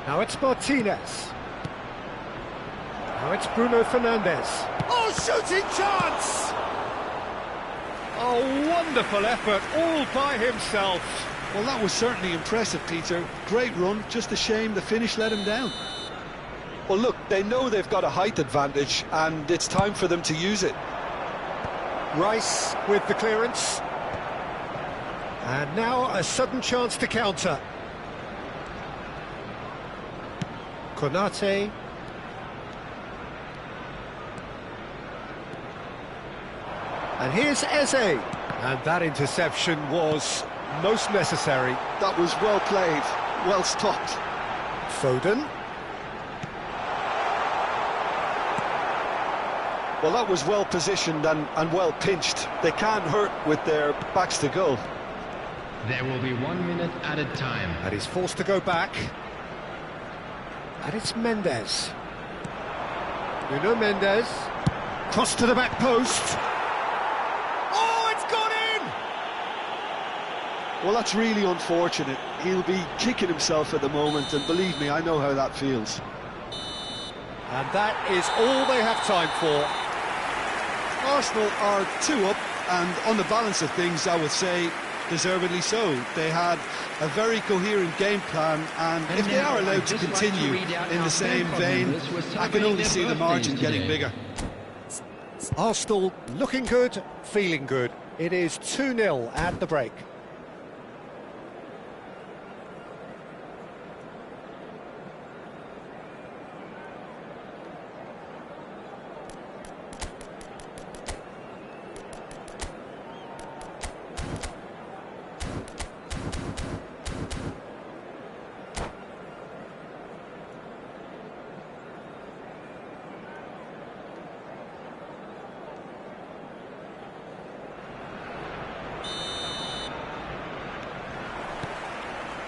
Now it's Martinez. Now it's Bruno Fernandes. Oh, shooting chance! Oh, wonderful effort, all by himself. Well, that was certainly impressive, Peter. Great run, just a shame the finish let him down. Well, look, they know they've got a height advantage, and it's time for them to use it. Rice with the clearance. And now a sudden chance to counter. Konate. And here's Eze. And that interception was most necessary. That was well played, well stopped. Foden. Well, that was well positioned and well pinched. They can't hurt with their backs to goal. There will be 1 minute added time. And he's forced to go back. And it's Mendes. Nuno Mendes. Cross to the back post. Oh, it's gone in! Well, that's really unfortunate. He'll be kicking himself at the moment, and believe me, I know how that feels. And that is all they have time for. Arsenal are 2 up, and on the balance of things, I would say, deservedly so. They had a very coherent game plan, and if they are allowed to continue in the same vein, I can only see the margin getting bigger. Arsenal looking good, feeling good. It is 2-0 at the break.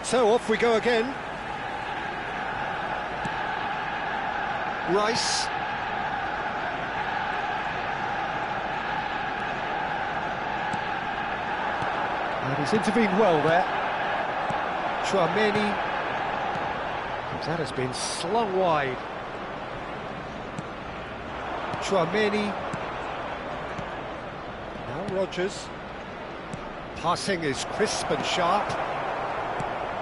So off we go again. Rice. And he's intervened well there. Tchouaméni. That has been slung wide. Tchouaméni. Now Rodgers. Passing is crisp and sharp.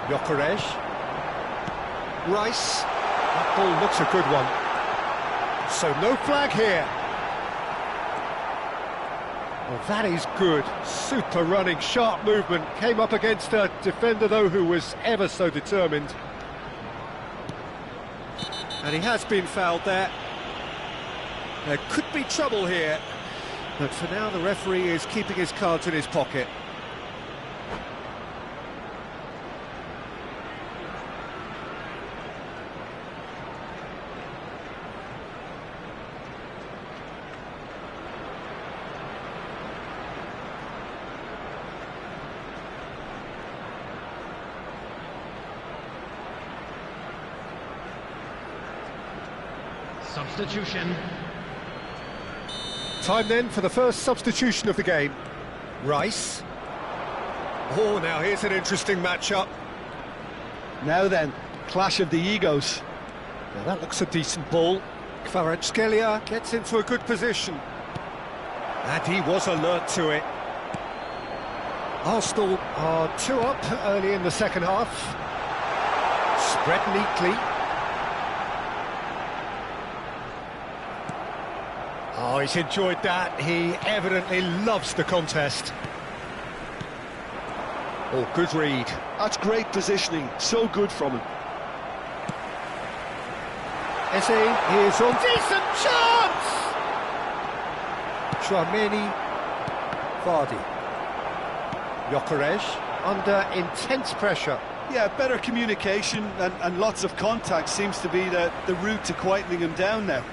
Gyökeres. Rice. That ball looks a good one. So no flag here. Well, that is good. Super running, sharp movement. Came up against a defender, though, who was ever so determined. And he has been fouled there. There could be trouble here. But for now, the referee is keeping his cards in his pocket. Substitution. Time then for the first substitution of the game. Rice. Oh, now here's an interesting matchup. Now then, clash of the egos. Now that looks a decent ball. Kvaratskhelia gets into a good position. And he was alert to it. Arsenal are 2 up early in the second half. Spread neatly. Oh, he's enjoyed that. He evidently loves the contest. Oh, good read. That's great positioning. So good from him. Eze is on. Decent chance! Tchouaméni. Vardy. Gyökeres under intense pressure. Yeah, better communication and lots of contact seems to be the route to quietening him down now.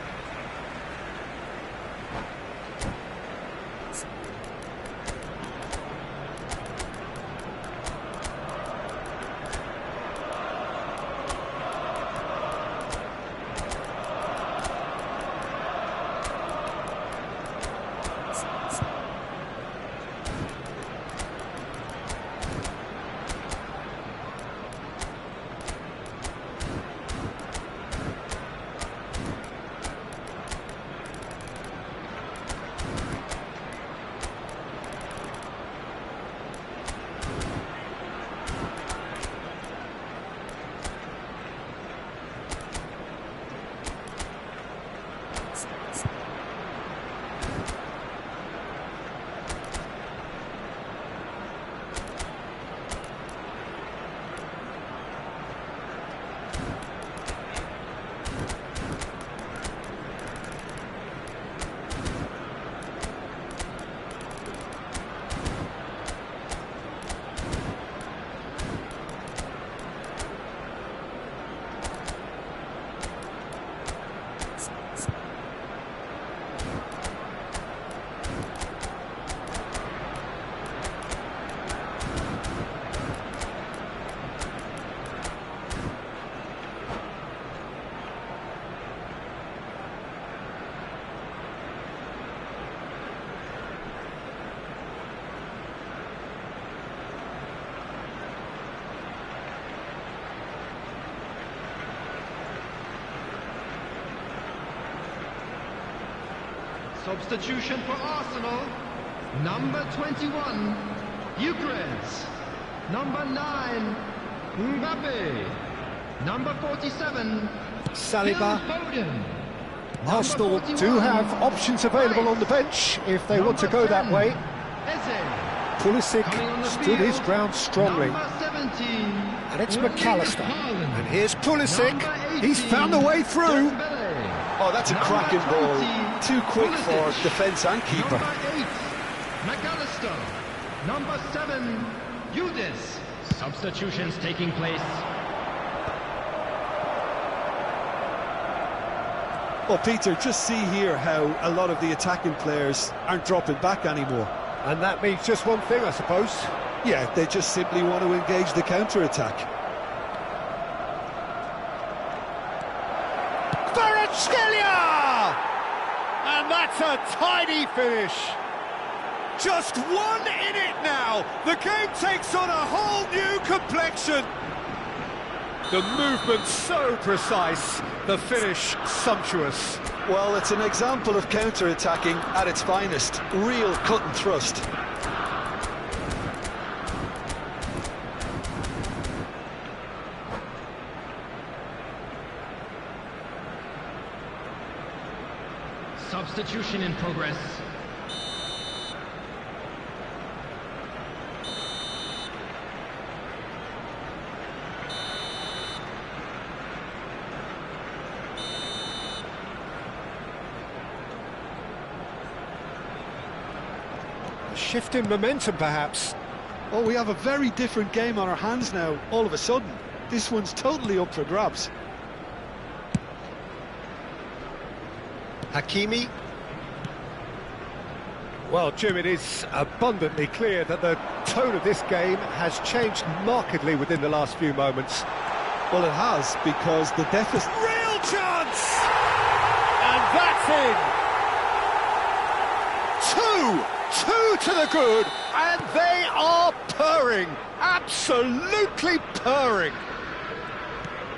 Substitution for Arsenal. Number 21, Gyökeres. Number 9, Mbappe. Number 47, Saliba. Phil Foden. Arsenal Number do 41, have options available on the bench if they want to go that way. Eze. Pulisic Coming on the stood his field, ground strongly. Number 17, And it's Erling McAllister. Haaland. And here's Pulisic. Number 18, He's found a way through. Dembele. Oh, that's a Number cracking ball. 20, Too quick for Pulisic. defence and keeper. Number 8, McAllister. Number 7, Yudes. Substitutions taking place. Well, Peter, just see here how a lot of the attacking players aren't dropping back anymore. And that means just one thing, I suppose. Yeah, they just simply want to engage the counter-attack. Kvaratskhelia! And that's a tidy finish. Just one in it now. The game takes on a whole new complexion. The movement so precise, the finish sumptuous. Well, it's an example of counter-attacking at its finest. Real cut and thrust. Substitution in progress. A shift in momentum, perhaps. Oh, we have a very different game on our hands now, all of a sudden. This one's totally up for grabs. Hakimi. Well, Jim, it is abundantly clear that the tone of this game has changed markedly within the last few moments. Well, it has, because the deficit... Real chance! And that's in! Two to the good, and they are purring, absolutely purring.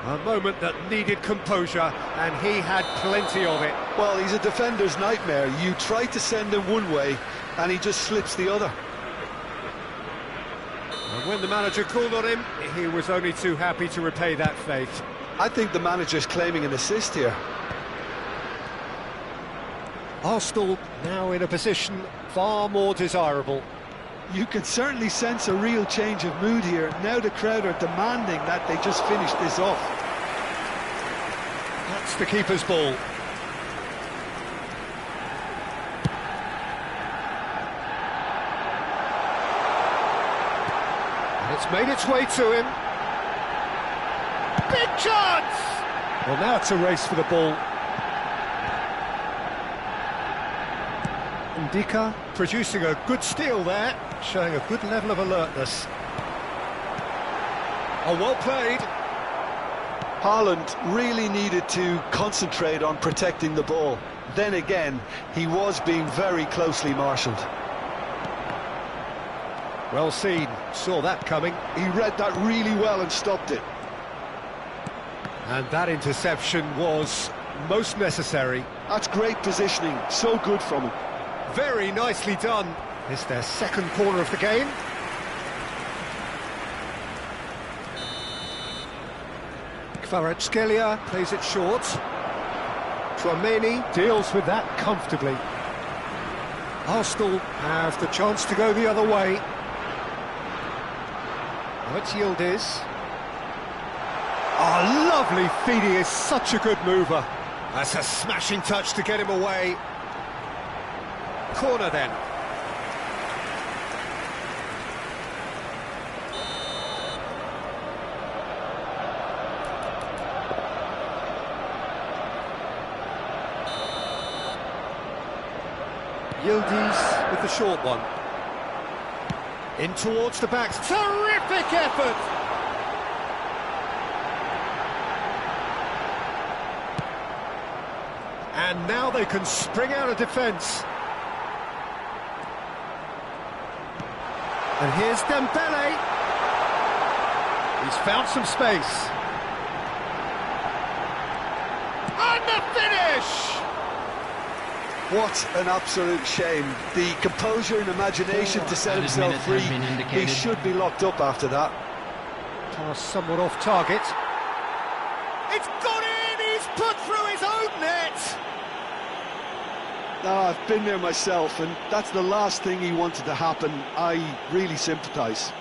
A moment that needed composure, and he had plenty of it. Well, he's a defender's nightmare. You try to send him one way, and he just slips the other. And when the manager called on him, he was only too happy to repay that fate. I think the manager's claiming an assist here. Arsenal now in a position far more desirable. You can certainly sense a real change of mood here. Now the crowd are demanding that they just finish this off. That's the keeper's ball. And it's made its way to him. Big chance! Well, now it's a race for the ball. Ndika producing a good steal there, showing a good level of alertness. Oh, well played. Haaland really needed to concentrate on protecting the ball. Then again, he was being very closely marshalled. Well seen, saw that coming. He read that really well and stopped it. And that interception was most necessary. That's great positioning, so good from him. Very nicely done. It's their second corner of the game. Kvaratskhelia plays it short. Tchouaméni deals with that comfortably. Arsenal have the chance to go the other way. Now it's Yildiz. Oh, lovely feed, he is such a good mover. That's a smashing touch to get him away. Corner then. Yildiz with the short one. In towards the backs. Terrific effort! And now they can spring out of defence. And here's Dembele. He's found some space. And the finish! What an absolute shame. The composure and imagination to set himself free. He should be locked up after that. Pass somewhat off target. It's gone in! He's put through his own net! I've been there myself, and that's the last thing he wanted to happen. I really sympathise.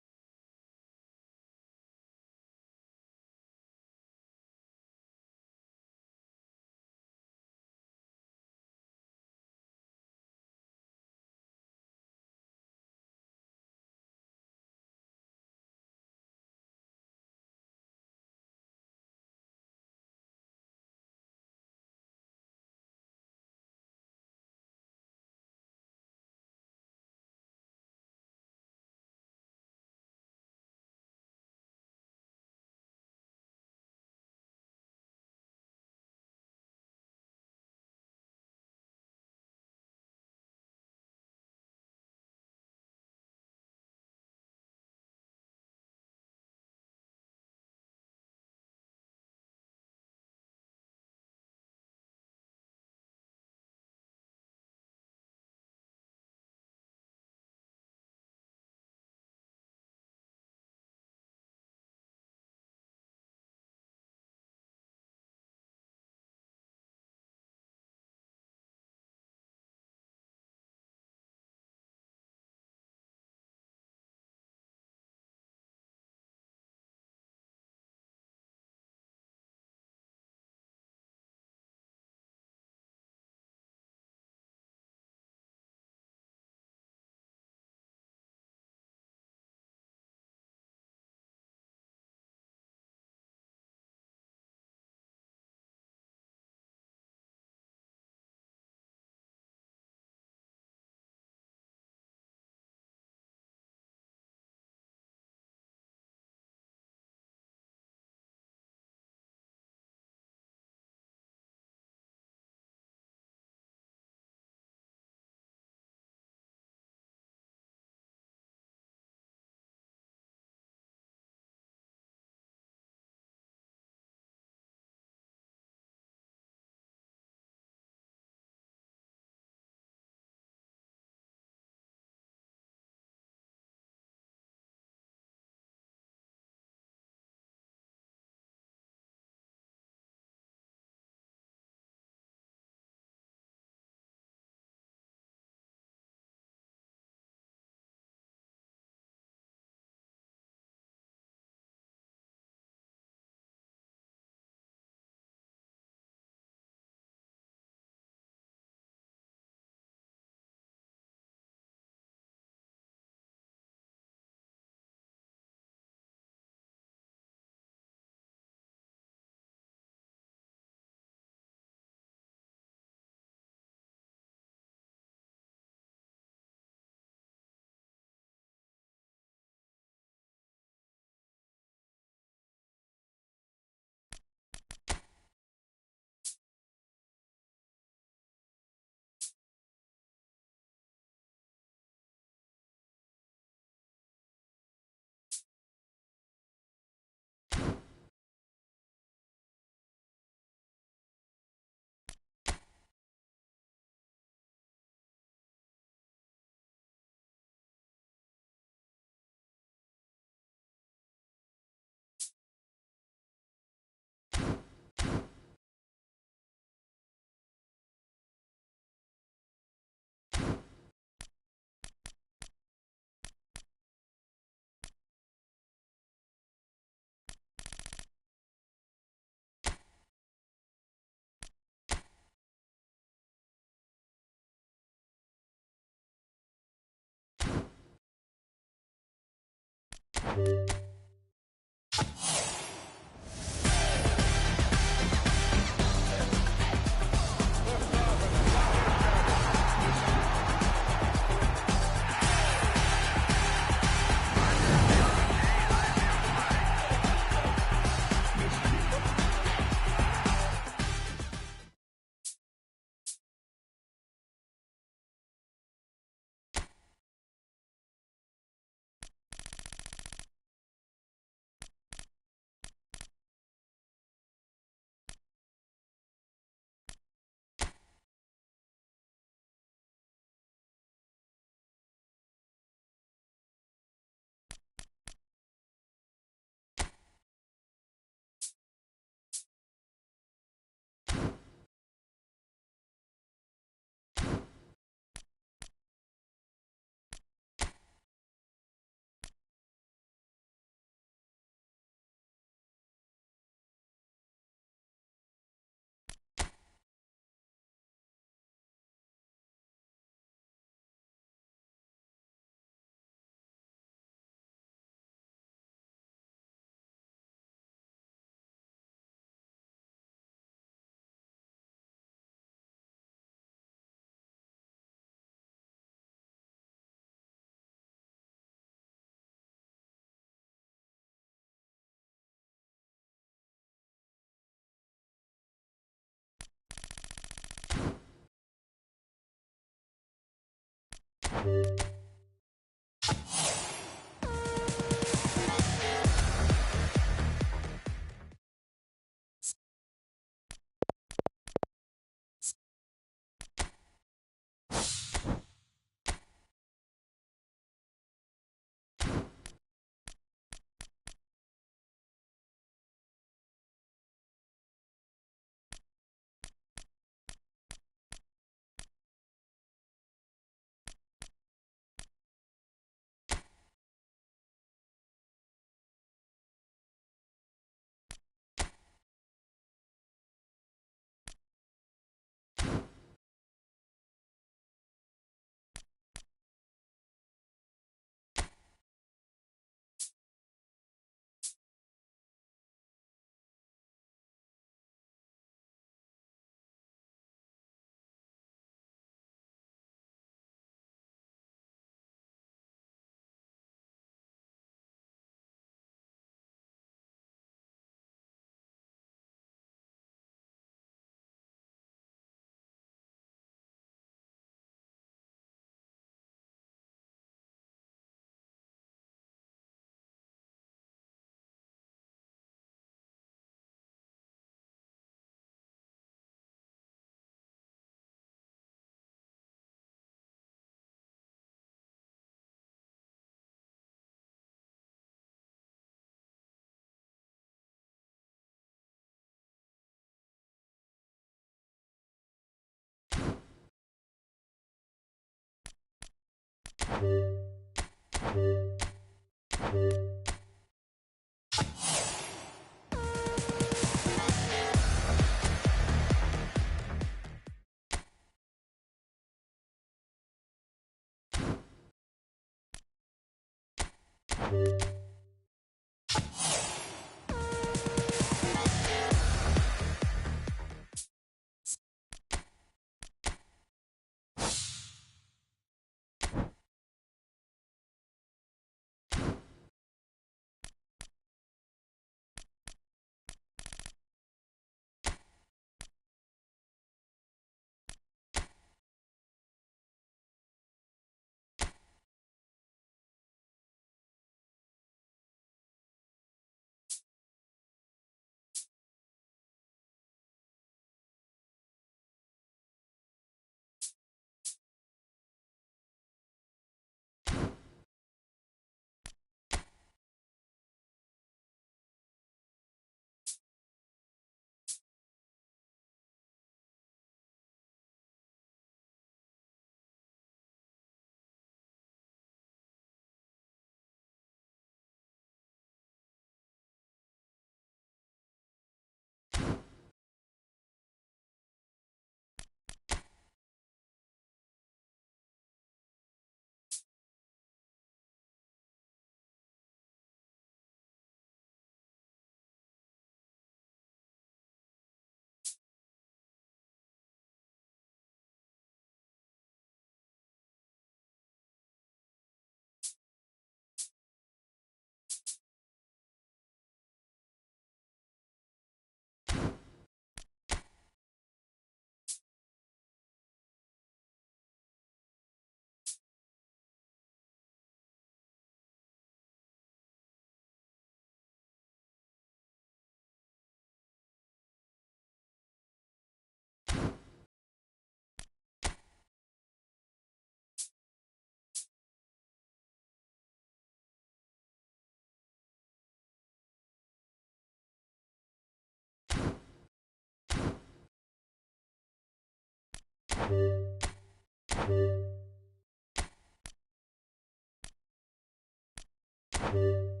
You